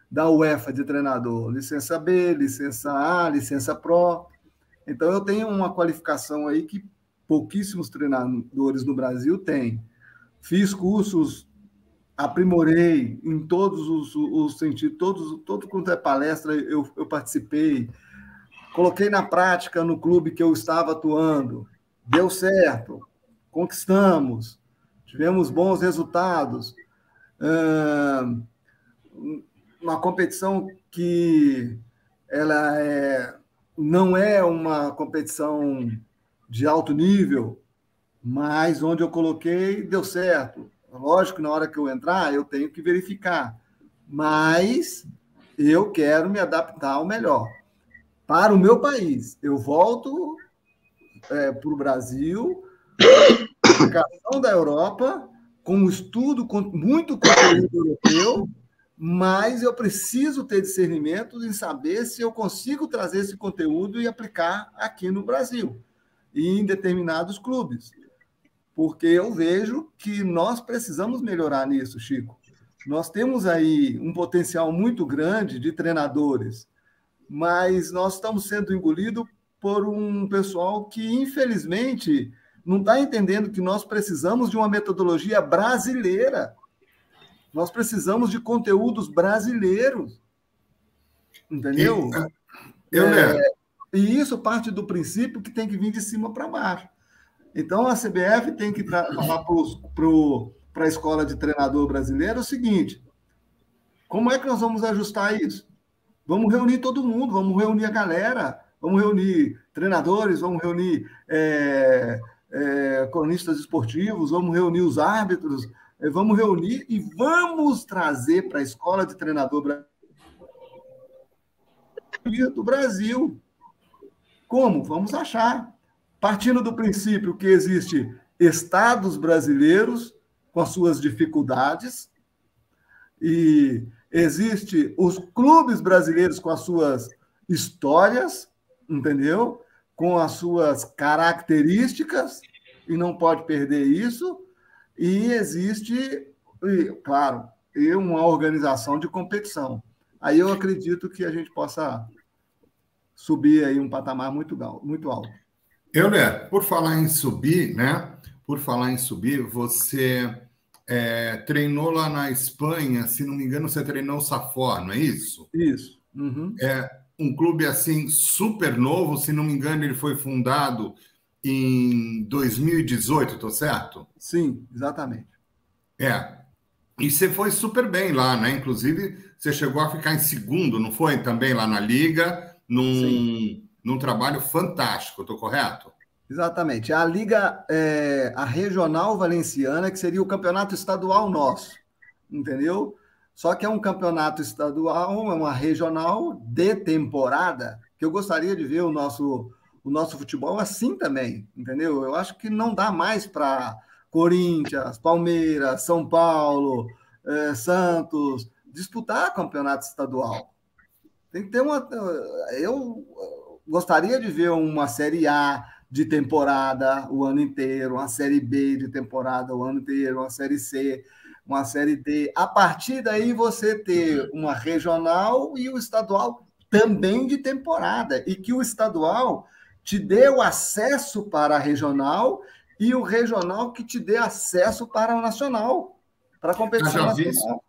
da UEFA de treinador, licença B, licença A, licença Pro. Então, eu tenho uma qualificação aí que pouquíssimos treinadores no Brasil têm. Fiz cursos, aprimorei em todos os sentidos, todo quanto é palestra eu participei, coloquei na prática no clube que eu estava atuando, deu certo, conquistamos, tivemos bons resultados. Uma competição que ela não é uma competição de alto nível, mas onde eu coloquei deu certo. Lógico que na hora que eu entrar, eu tenho que verificar, mas eu quero me adaptar ao melhor. Para o meu país, eu volto para o Brasil, a da Europa, com um estudo, com muito conteúdo europeu, mas eu preciso ter discernimento em saber se eu consigo trazer esse conteúdo e aplicar aqui no Brasil, e em determinados clubes. Porque eu vejo que nós precisamos melhorar nisso, Chico. Nós temos aí um potencial muito grande de treinadores, mas nós estamos sendo engolidos por um pessoal que, infelizmente, não está entendendo que nós precisamos de uma metodologia brasileira. Nós precisamos de conteúdos brasileiros. Entendeu? E isso parte do princípio que tem que vir de cima para baixo. Então, a CBF tem que falar para a escola de treinador brasileiro o seguinte: como é que nós vamos ajustar isso? Vamos reunir todo mundo, vamos reunir a galera, vamos reunir treinadores, vamos reunir cronistas esportivos, vamos reunir os árbitros, vamos reunir e vamos trazer para a escola de treinador do Brasil. Como? Vamos achar. Partindo do princípio que existe estados brasileiros com as suas dificuldades e existe os clubes brasileiros com as suas histórias, entendeu? Com as suas características, e não pode perder isso, e existe, claro, uma organização de competição. Aí eu acredito que a gente possa subir aí um patamar muito alto. Euler, por falar em subir, né? Por falar em subir, você treinou lá na Espanha, se não me engano, você treinou o Safor, não é isso? Isso. Uhum. É um clube assim super novo, se não me engano, ele foi fundado em 2018, estou certo? Sim, exatamente. E você foi super bem lá, né? Inclusive, você chegou a ficar em segundo, não foi? Também lá na Liga, num trabalho fantástico, estou correto? Exatamente. A Liga, a Regional Valenciana, que seria o campeonato estadual nosso, entendeu? Só que é um campeonato estadual, é uma regional de temporada, que eu gostaria de ver o nosso futebol assim também, entendeu? Eu acho que não dá mais para Corinthians, Palmeiras, São Paulo, Santos, disputar campeonato estadual. Tem que ter eu gostaria de ver uma Série A de temporada o ano inteiro, uma Série B de temporada o ano inteiro, uma Série C, uma Série D. A partir daí você ter uma regional e o estadual também de temporada, e que o estadual te dê o acesso para a regional e o regional que te dê acesso para o nacional, para a competição nacional.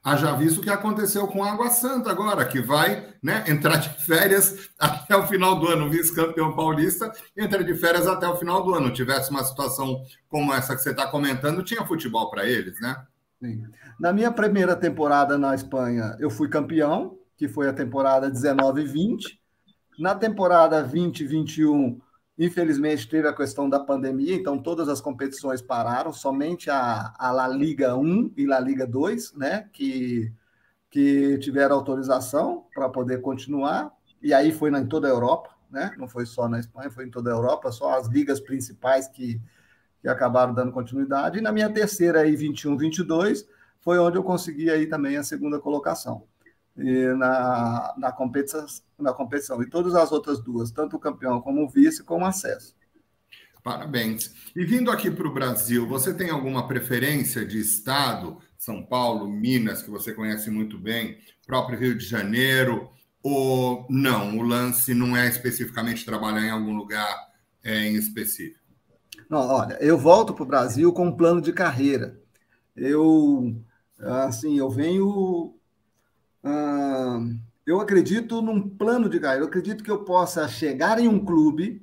Haja visto o que aconteceu com a Água Santa agora, que vai, né, entrar de férias até o final do ano, vice-campeão paulista, entra de férias até o final do ano. Tivesse uma situação como essa que você está comentando, tinha futebol para eles, né? Sim. Na minha primeira temporada na Espanha, eu fui campeão, que foi a temporada 19-20. Na temporada 20-21, infelizmente, teve a questão da pandemia, então todas as competições pararam, somente a La Liga 1 e La Liga 2, né, que tiveram autorização para poder continuar, e aí foi em toda a Europa, né, não foi só na Espanha, foi em toda a Europa, só as ligas principais que acabaram dando continuidade, e na minha terceira, aí, 21-22, foi onde eu consegui aí também a segunda colocação. E na competição. E todas as outras duas, tanto o campeão como o vice, como acesso. Parabéns. E vindo aqui para o Brasil, você tem alguma preferência de estado São Paulo, Minas, que você conhece muito bem, próprio Rio de Janeiro, ou não, o lance não é especificamente trabalhar em algum lugar em específico? Não, olha, eu volto para o Brasil com um plano de carreira. Eu venho... eu acredito num plano de carreira. Eu acredito que eu possa chegar em um clube,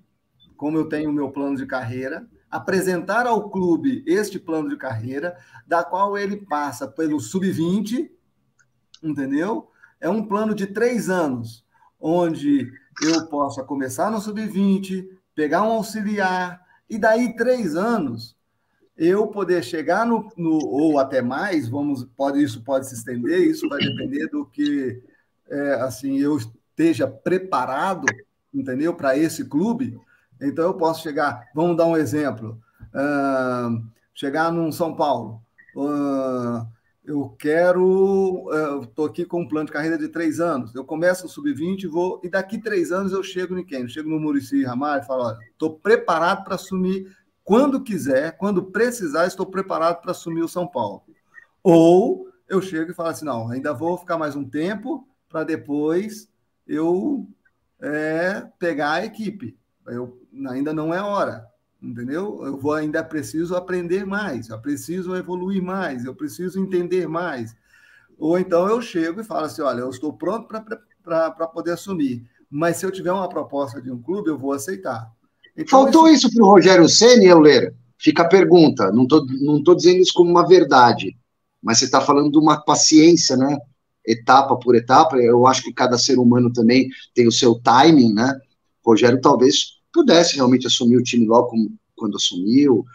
como eu tenho o meu plano de carreira, apresentar ao clube este plano de carreira, da qual ele passa pelo sub-20, entendeu? É um plano de 3 anos, onde eu possa começar no sub-20, pegar um auxiliar, e daí 3 anos eu poder chegar ou até mais, isso pode se estender, isso vai depender do que eu esteja preparado, entendeu? Para esse clube. Então eu posso chegar, vamos dar um exemplo, chegar num São Paulo. Estou aqui com um plano de carreira de 3 anos. Eu começo no sub-20 e daqui 3 anos eu chego em quem? Eu chego no Muricy Ramalho e falo, olha, estou preparado para assumir quando quiser, quando precisar, estou preparado para assumir o São Paulo. Ou eu chego e falo assim, não, ainda vou ficar mais um tempo para depois eu pegar a equipe. Ainda não é hora, entendeu? Ainda preciso aprender mais, eu preciso evoluir mais, eu preciso entender mais. Ou então eu chego e falo assim, olha, eu estou pronto para poder assumir, mas se eu tiver uma proposta de um clube, eu vou aceitar. Então, faltou isso para o Rogério Ceni, Euler? Fica a pergunta. Não tô dizendo isso como uma verdade, mas você está falando de uma paciência, né? Etapa por etapa. Eu acho que cada ser humano também tem o seu timing, né? O Rogério talvez pudesse realmente assumir o time logo quando assumiu,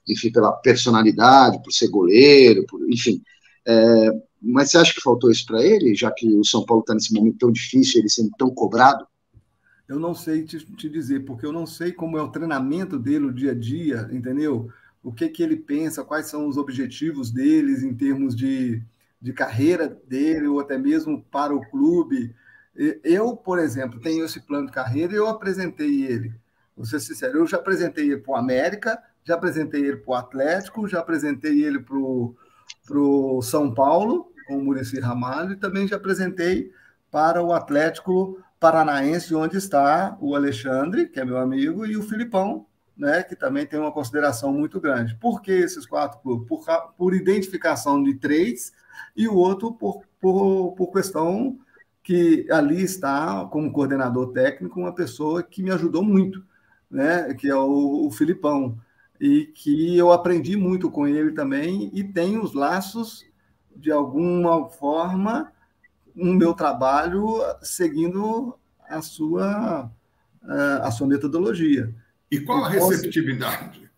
enfim, pela personalidade, por ser goleiro, enfim. Mas você acha que faltou isso para ele, já que o São Paulo está nesse momento tão difícil, ele sendo tão cobrado? Eu não sei te dizer, porque eu não sei como é o treinamento dele, o dia a dia, entendeu? O que ele pensa, quais são os objetivos deles em termos de carreira dele, ou até mesmo para o clube. Eu, por exemplo, tenho esse plano de carreira e eu apresentei ele. Vou ser sincero, eu já apresentei ele para o América, já apresentei ele para o Atlético, já apresentei ele para o São Paulo, com o Muricy Ramalho, e também já apresentei para o Atlético Paranaense, onde está o Alexandre, que é meu amigo, e o Filipão, né, que também tem uma consideração muito grande. Por que esses 4 clubes? Por identificação de 3, e o outro por questão que ali está, como coordenador técnico, uma pessoa que me ajudou muito, né, que é o Filipão, e que eu aprendi muito com ele também, e tenho os laços, de alguma forma, no meu trabalho, seguindo a sua metodologia. E qual a receptividade?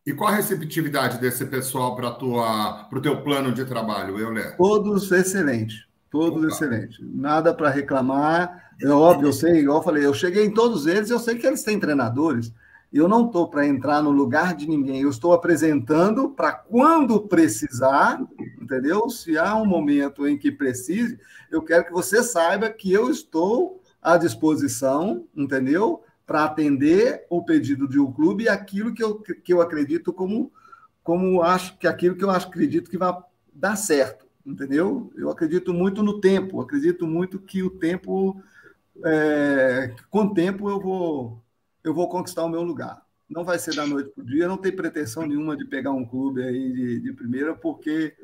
E qual a receptividade desse pessoal para o teu plano de trabalho, Euler? Todos excelentes. Todos excelentes. Nada para reclamar. É óbvio, eu sei, igual eu falei, eu cheguei em todos eles, eu sei que eles têm treinadores. Eu não estou para entrar no lugar de ninguém, eu estou apresentando para quando precisar, entendeu? Se há um momento em que precise, eu quero que você saiba que eu estou à disposição, entendeu? Para atender o pedido de um clube e aquilo que eu acredito aquilo que eu acredito que vai dar certo, entendeu? Eu acredito muito no tempo, acredito muito que o tempo, com o tempo eu vou conquistar o meu lugar. Não vai ser da noite para o dia, não tem pretensão nenhuma de pegar um clube aí de primeira, porque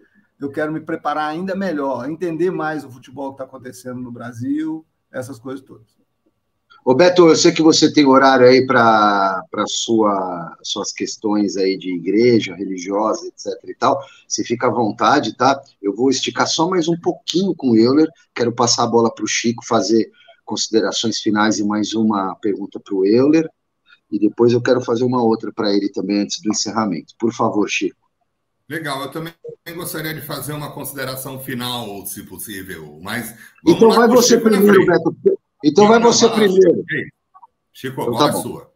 eu quero me preparar ainda melhor, entender mais o futebol que está acontecendo no Brasil, essas coisas todas. Ô Beto, eu sei que você tem horário aí para suas questões aí de igreja, religiosa, etc e tal. Você fica à vontade, tá? Eu vou esticar só mais um pouquinho com o Euler, quero passar a bola para o Chico fazer considerações finais e mais uma pergunta para o Euler, e depois eu quero fazer uma outra para ele também antes do encerramento. Por favor, Chico. Legal, eu também gostaria de fazer uma consideração final, se possível, mas... Então vai você primeiro, Beto. Então vai você primeiro. Chico, a bola é sua.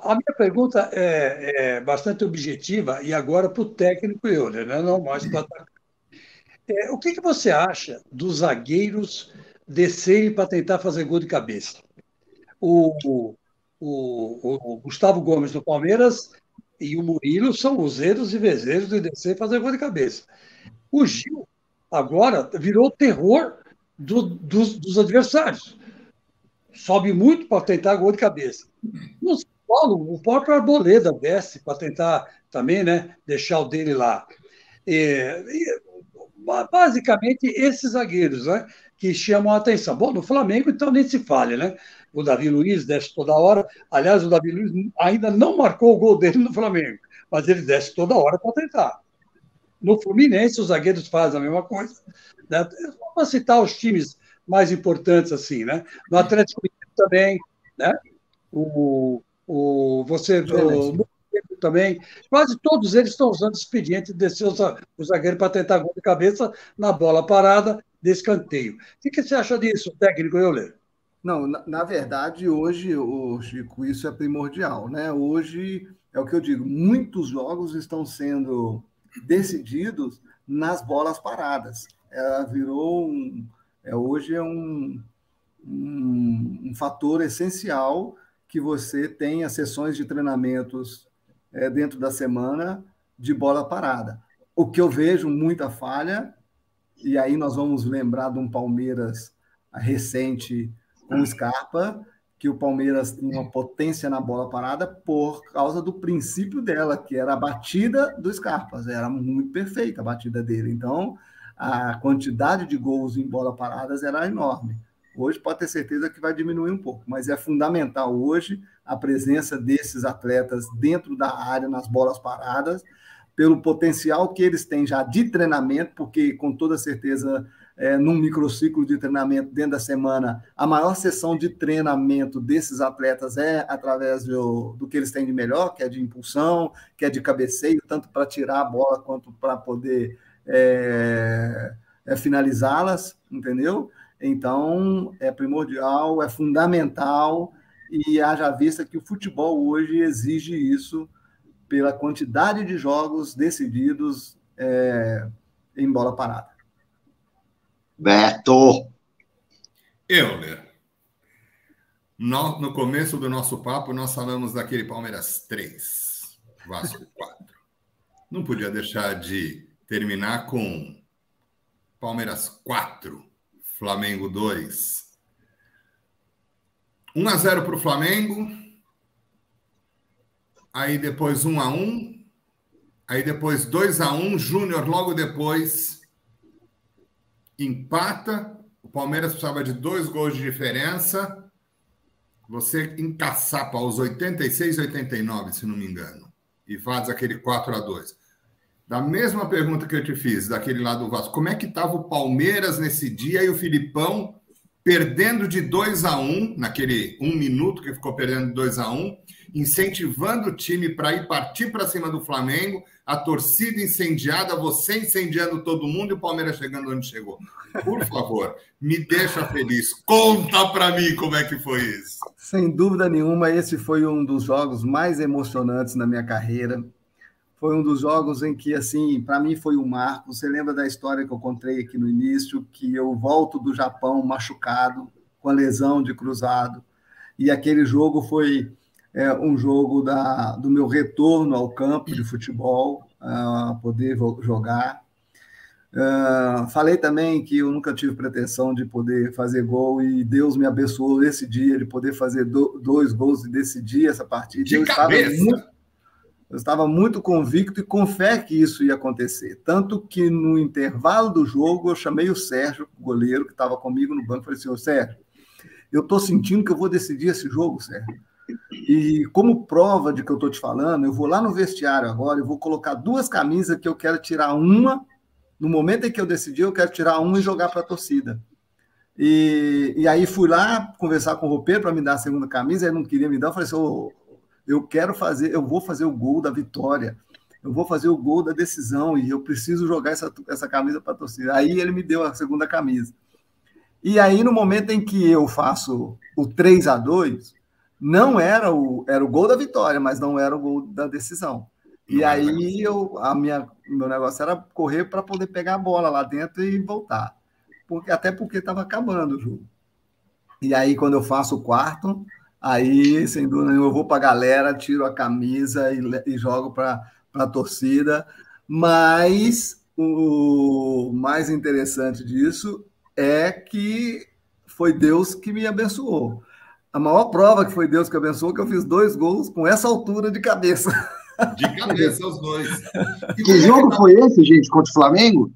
A minha pergunta é bastante objetiva, e agora para o técnico Euler, né? Não mais para o atacante. O que você acha dos zagueiros descerem para tentar fazer gol de cabeça? O Gustavo Gomes do Palmeiras e o Murilo são os erros e vezeiros de descer e fazer gol de cabeça. O Gil, agora, virou o terror dos adversários. Sobe muito para tentar gol de cabeça. No São Paulo, o próprio Arboleda desce para tentar também, né, deixar o dele lá. Basicamente, esses zagueiros, né, que chamam a atenção. Bom, no Flamengo, então, nem se fale, né? O Davi Luiz desce toda hora. Aliás, o Davi Luiz ainda não marcou o gol dele no Flamengo, mas ele desce toda hora para tentar. No Fluminense, os zagueiros fazem a mesma coisa. Né? Vamos citar os times mais importantes, assim, né? No Atlético Mineiro também, né? Você também, quase todos eles estão usando expediente de descer o zagueiro para tentar gol de cabeça na bola parada de escanteio. O que você acha disso, técnico Euler? Não, na verdade, hoje, Chico, isso é primordial, né? Hoje, é o que eu digo, muitos jogos estão sendo decididos nas bolas paradas. Ela virou hoje é um fator essencial que você tenha sessões de treinamentos dentro da semana de bola parada. O que eu vejo muita falha, e aí nós vamos lembrar de um Palmeiras recente com o Scarpa, que o Palmeiras tinha uma potência na bola parada por causa do princípio dela, que era a batida do Scarpa. Era muito perfeita a batida dele. Então, a quantidade de gols em bola paradas era enorme. Hoje pode ter certeza que vai diminuir um pouco, mas é fundamental hoje a presença desses atletas dentro da área, nas bolas paradas, pelo potencial que eles têm já de treinamento, porque com toda certeza, num microciclo de treinamento dentro da semana, a maior sessão de treinamento desses atletas é através do que eles têm de melhor, que é de impulsão, que é de cabeceio, tanto para tirar a bola quanto para poder finalizá-las, entendeu? Então, é primordial, é fundamental, e haja vista que o futebol hoje exige isso pela quantidade de jogos decididos em bola parada. Beto! Euler, no começo do nosso papo, nós falamos daquele Palmeiras 3, Vasco 4. Não podia deixar de terminar com Palmeiras 4, Flamengo 2. 1-0 para o Flamengo, aí depois 1-1, aí depois 2-1, Júnior logo depois empata, o Palmeiras precisava de 2 gols de diferença, você encaçapa aos 86, 89, se não me engano, e faz aquele 4-2. Da mesma pergunta que eu te fiz, daquele lado do Vasco, como é que estava o Palmeiras nesse dia e o Filipão perdendo de 2-1, naquele 1 minuto que ficou perdendo de 2-1, incentivando o time para ir partir para cima do Flamengo, a torcida incendiada, você incendiando todo mundo e o Palmeiras chegando onde chegou. Por favor, me deixa feliz. Conta para mim como é que foi isso. Sem dúvida nenhuma, esse foi um dos jogos mais emocionantes na minha carreira. Foi um dos jogos em que, assim, para mim foi um marco. Você lembra da história que eu contei aqui no início, que eu volto do Japão machucado, com a lesão de cruzado, e aquele jogo foi um jogo do meu retorno ao campo de futebol, poder jogar. Falei também que eu nunca tive pretensão de poder fazer gol, e Deus me abençoou esse dia de poder fazer 2 gols e decidir essa partida. De cabeça! Eu estava muito convicto e com fé que isso ia acontecer. Tanto que, no intervalo do jogo, eu chamei o Sérgio, o goleiro, que estava comigo no banco, e falei assim: ô Sérgio, eu estou sentindo que eu vou decidir esse jogo, Sérgio. E como prova de que eu estou te falando, eu vou lá no vestiário agora e vou colocar 2 camisas que eu quero tirar uma. No momento em que eu decidi, eu quero tirar uma e jogar para a torcida. E aí fui lá conversar com o roupeiro para me dar a segunda camisa, ele não queria me dar, eu falei assim: eu vou fazer o gol da vitória, eu vou fazer o gol da decisão e eu preciso jogar essa camisa para a torcida. Aí ele me deu a segunda camisa. E aí, no momento em que eu faço o 3-2, não era o gol da vitória, mas não era o gol da decisão. E aí, meu negócio era correr para poder pegar a bola lá dentro e voltar. Até porque estava acabando o jogo. E aí, quando eu faço o quarto, Aí, sem dúvida nenhuma, eu vou para a galera, tiro a camisa e jogo para a torcida. Mas o mais interessante disso é que foi Deus que me abençoou. A maior prova que foi Deus que abençoou é que eu fiz 2 gols com essa altura de cabeça. De cabeça, os dois. Que jogo foi esse, gente, contra o Flamengo?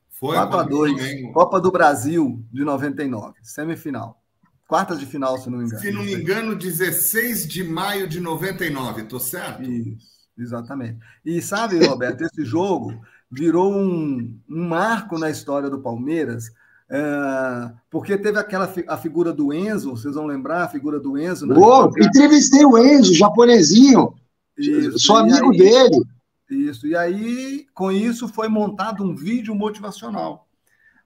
Foi 4-2, Copa do Brasil de 99, semifinal. Quartas de final, se não me engano. Se não me engano, 16 de maio de 99, tô certo? Isso, exatamente. E sabe, Roberto, esse jogo virou um marco na história do Palmeiras, porque teve a figura do Enzo, vocês vão lembrar a figura do Enzo? Entrevistei o Enzo, japonesinho, sou amigo dele. Isso, e aí, com isso, foi montado um vídeo motivacional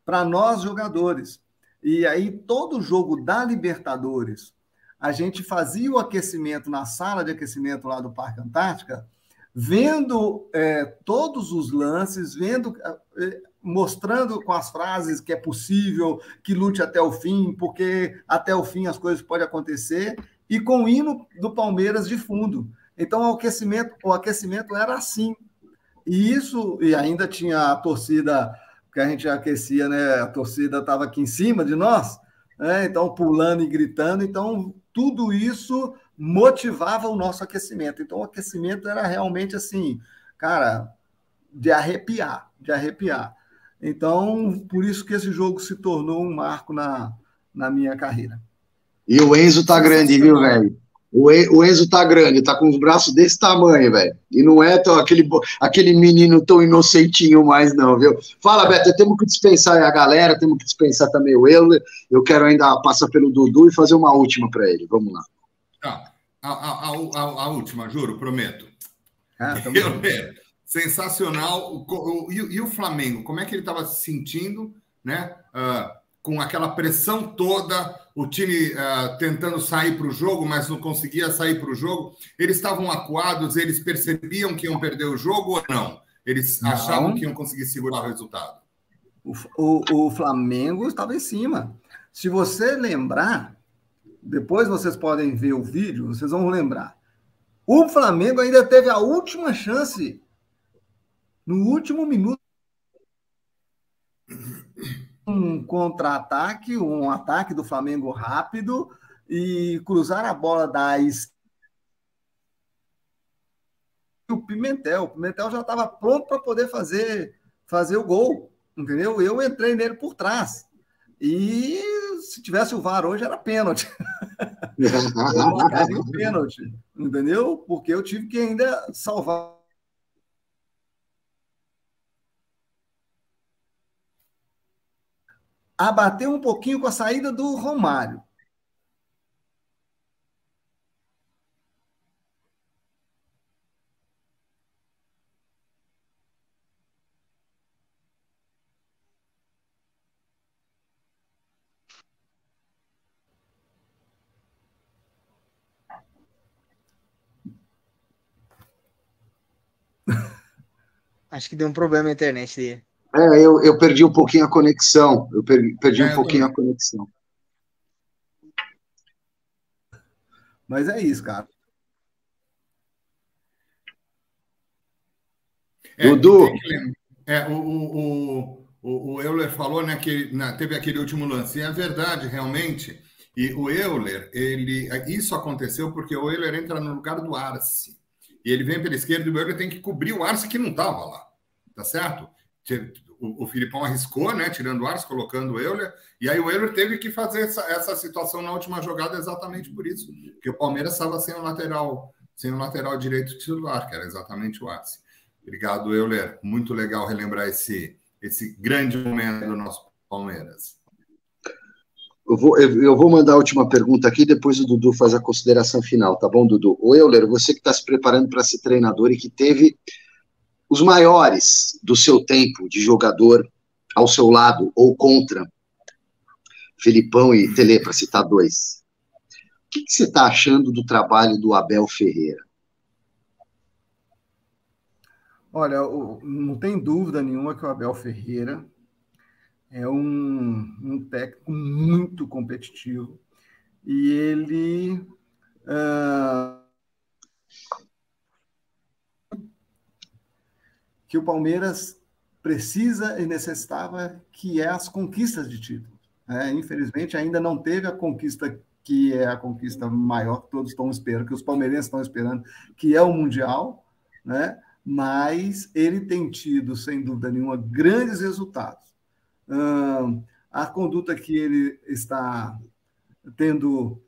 para nós, jogadores. E aí, todo jogo da Libertadores, a gente fazia o aquecimento na sala de aquecimento lá do Parque Antártica, vendo todos os lances, mostrando com as frases que é possível, que lute até o fim, porque até o fim as coisas podem acontecer, e com o hino do Palmeiras de fundo. Então, o aquecimento era assim. E ainda tinha a torcida que a gente aquecia, né? A torcida estava aqui em cima de nós, né? Então, pulando e gritando. Então, tudo isso motivava o nosso aquecimento. Então, o aquecimento era realmente assim, cara, de arrepiar, de arrepiar. Então, por isso que esse jogo se tornou um marco na minha carreira. E o Enzo tá grande, viu, velho? O Enzo tá grande, tá com os braços desse tamanho, velho. E não é aquele menino tão inocentinho mais, não, viu? Fala, Beto, temos que dispensar a galera, temos que dispensar também o Euler. Eu quero ainda passar pelo Dudu e fazer uma última para ele. Vamos lá. Tá. A última, juro, prometo. Euler, sensacional. E o Flamengo, como é que ele estava se sentindo, né? Com aquela pressão toda, o time tentando sair para o jogo, mas não conseguia sair para o jogo. Eles estavam acuados, eles percebiam que iam perder o jogo ou não? Eles achavam que iam conseguir segurar o resultado? O Flamengo estava em cima. Se você lembrar, depois vocês podem ver o vídeo, vocês vão lembrar. O Flamengo ainda teve a última chance no último minuto. Um contra-ataque, um ataque do Flamengo rápido e cruzar a bola da esquerda. O Pimentel já estava pronto para poder fazer o gol, entendeu? Eu entrei nele por trás. E se tivesse o VAR hoje era pênalti. Eu marcaria o pênalti, entendeu? Porque eu tive que ainda salvar. Abateu um pouquinho com a saída do Romário. Acho que deu um problema na internet dele. Eu perdi um pouquinho a conexão. Eu perdi um pouquinho a conexão. Mas é isso, cara. Dudu. O Euler falou, né, que teve aquele último lance. E é verdade, realmente. E o Euler, isso aconteceu porque o Euler entra no lugar do Arce. E ele vem pela esquerda e o Euler tem que cobrir o Arce que não estava lá. Tá certo? O Filipão arriscou, né, tirando o Arce, colocando o Euler. E aí o Euler teve que fazer essa situação na última jogada exatamente por isso. Porque o Palmeiras estava sem o lateral direito titular, que era exatamente o Arce. Obrigado, Euler. Muito legal relembrar esse grande momento do nosso Palmeiras. Eu vou mandar a última pergunta aqui, depois o Dudu faz a consideração final, tá bom, Dudu? O Euler, você que está se preparando para ser treinador e que teve os maiores do seu tempo de jogador ao seu lado ou contra Filipão e Tele, para citar 2. O que você está achando do trabalho do Abel Ferreira? Olha, não tem dúvida nenhuma que o Abel Ferreira é um técnico muito competitivo e ele que o Palmeiras precisa e necessitava, que é as conquistas de título. Infelizmente, ainda não teve a conquista que é a conquista maior que todos estão esperando, que os palmeirenses estão esperando, que é o Mundial, né? Mas ele tem tido, sem dúvida nenhuma, grandes resultados. A conduta que ele está tendo,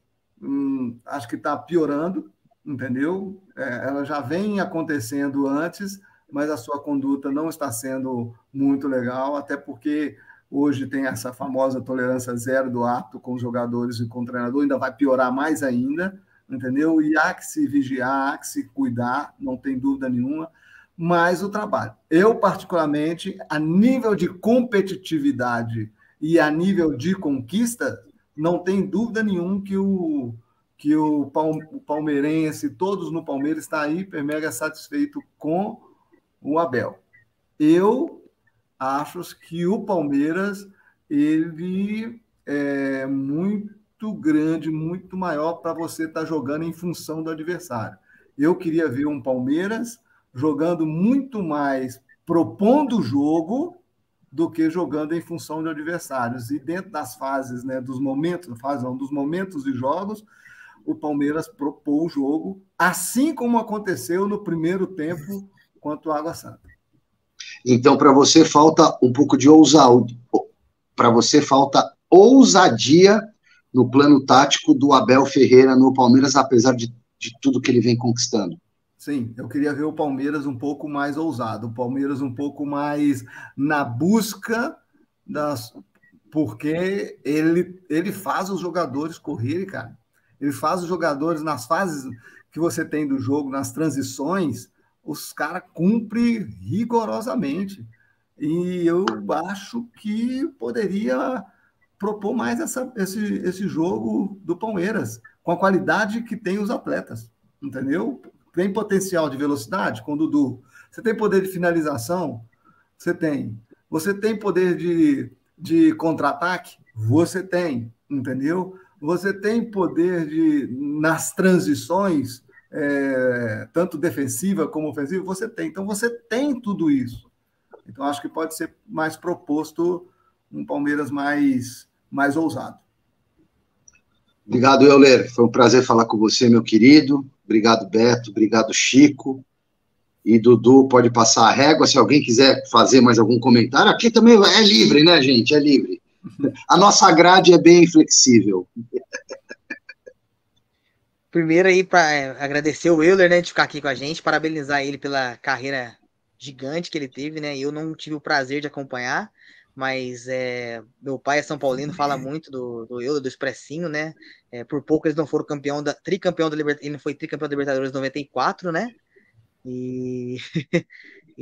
acho que está piorando, entendeu? Ela já vem acontecendo antes, mas a sua conduta não está sendo muito legal, até porque hoje tem essa famosa tolerância zero do ato com os jogadores e com o treinador, ainda vai piorar mais ainda, entendeu? E há que se vigiar, há que se cuidar, não tem dúvida nenhuma, mas o trabalho. Eu, particularmente, a nível de competitividade e a nível de conquista, não tem dúvida nenhuma que o palmeirense, todos no Palmeiras, está hiper mega satisfeito com o Abel. Eu acho que o Palmeiras ele é muito grande, muito maior para você estar jogando em função do adversário. Eu queria ver um Palmeiras jogando muito mais, propondo o jogo, do que jogando em função de adversários. E dentro das fases, né, dos momentos de jogos, o Palmeiras propôs o jogo, assim como aconteceu no primeiro tempo contra o Água Santa. Então, para você falta um pouco de ousadia, para você falta ousadia no plano tático do Abel Ferreira no Palmeiras, apesar de tudo que ele vem conquistando. Sim, eu queria ver o Palmeiras um pouco mais ousado, o Palmeiras um pouco mais na busca porque ele faz os jogadores correrem, cara. Ele faz os jogadores nas fases que você tem do jogo, nas transições, os caras cumprem rigorosamente. E eu acho que poderia propor mais esse jogo do Palmeiras, com a qualidade que tem os atletas, entendeu? Tem potencial de velocidade com o Dudu. Você tem poder de finalização? Você tem. Você tem poder de contra-ataque? Você tem, entendeu? Você tem poder nas transições, tanto defensiva como ofensiva, você tem. Então, você tem tudo isso. Então, acho que pode ser mais proposto um Palmeiras mais ousado. Obrigado, Euler. Foi um prazer falar com você, meu querido. Obrigado, Beto. Obrigado, Chico. E Dudu, pode passar a régua. Se alguém quiser fazer mais algum comentário, aqui também é livre, né, gente? É livre. A nossa grade é bem flexível. Primeiro aí, para agradecer o Euler, né, de ficar aqui com a gente, parabenizar ele pela carreira gigante que ele teve, né? Eu não tive o prazer de acompanhar, mas meu pai é São Paulino, fala muito do Euler, do Expressinho, né? Por pouco eles não foram tricampeão da Libertadores, ele foi tricampeão da Libertadores em 94, né?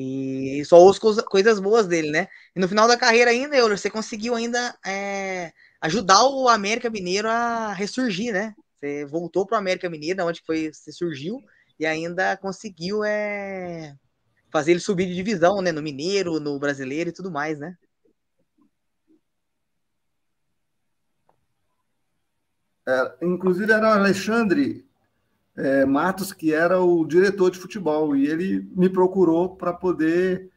E só ouço coisas boas dele, né? E no final da carreira ainda, Euler, você conseguiu ainda ajudar o América Mineiro a ressurgir, né? Você voltou para o América Mineiro, onde você surgiu, e ainda conseguiu fazer ele subir de divisão, né? No Mineiro, no Brasileiro e tudo mais, né? Inclusive era o Alexandre Matos, que era o diretor de futebol, e ele me procurou para poder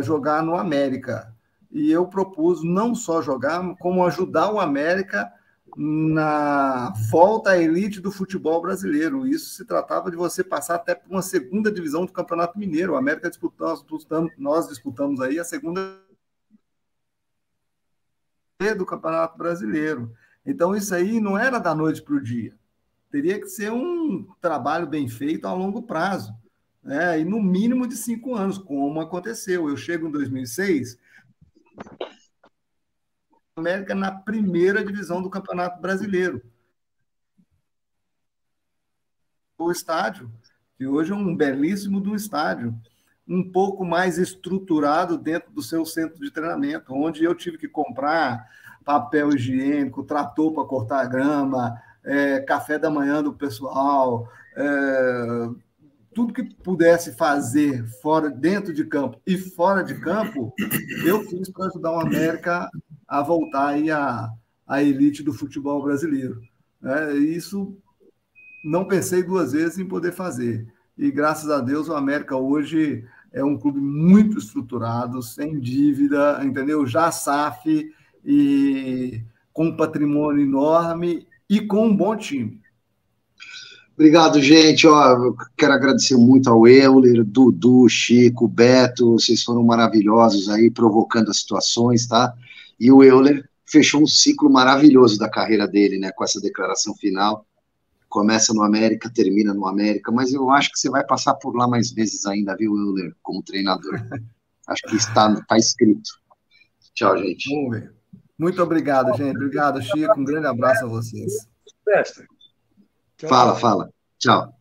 jogar no América. E eu propus não só jogar, como ajudar o América na volta à elite do futebol brasileiro. Isso se tratava de você passar até por uma segunda divisão do Campeonato Mineiro. O América nós disputamos aí a segunda do Campeonato Brasileiro. Então, isso aí não era da noite para o dia. Teria que ser um trabalho bem feito a longo prazo, né? E no mínimo de 5 anos, como aconteceu. Eu chego em 2006, América na primeira divisão do Campeonato Brasileiro. O estádio, que hoje é um belíssimo do estádio, um pouco mais estruturado dentro do seu centro de treinamento, onde eu tive que comprar papel higiênico, trator para cortar a grama, café da manhã do pessoal, tudo que pudesse fazer dentro de campo e fora de campo, eu fiz para ajudar o América a voltar aí à elite do futebol brasileiro. Isso não pensei duas vezes em poder fazer. E, graças a Deus, o América hoje é um clube muito estruturado, sem dívida, entendeu? Já SAF, e com um patrimônio enorme e com um bom time. Obrigado, gente. Ó, eu quero agradecer muito ao Euler, Dudu, Chico, Beto, vocês foram maravilhosos aí, provocando as situações, tá? E o Euler fechou um ciclo maravilhoso da carreira dele, né, com essa declaração final. Começa no América, termina no América, mas eu acho que você vai passar por lá mais vezes ainda, viu, Euler, como treinador. Acho que está escrito. Tchau, gente. Vamos ver. Muito obrigado, gente. Obrigado, Chico. Um grande abraço a vocês. Fala. Tchau.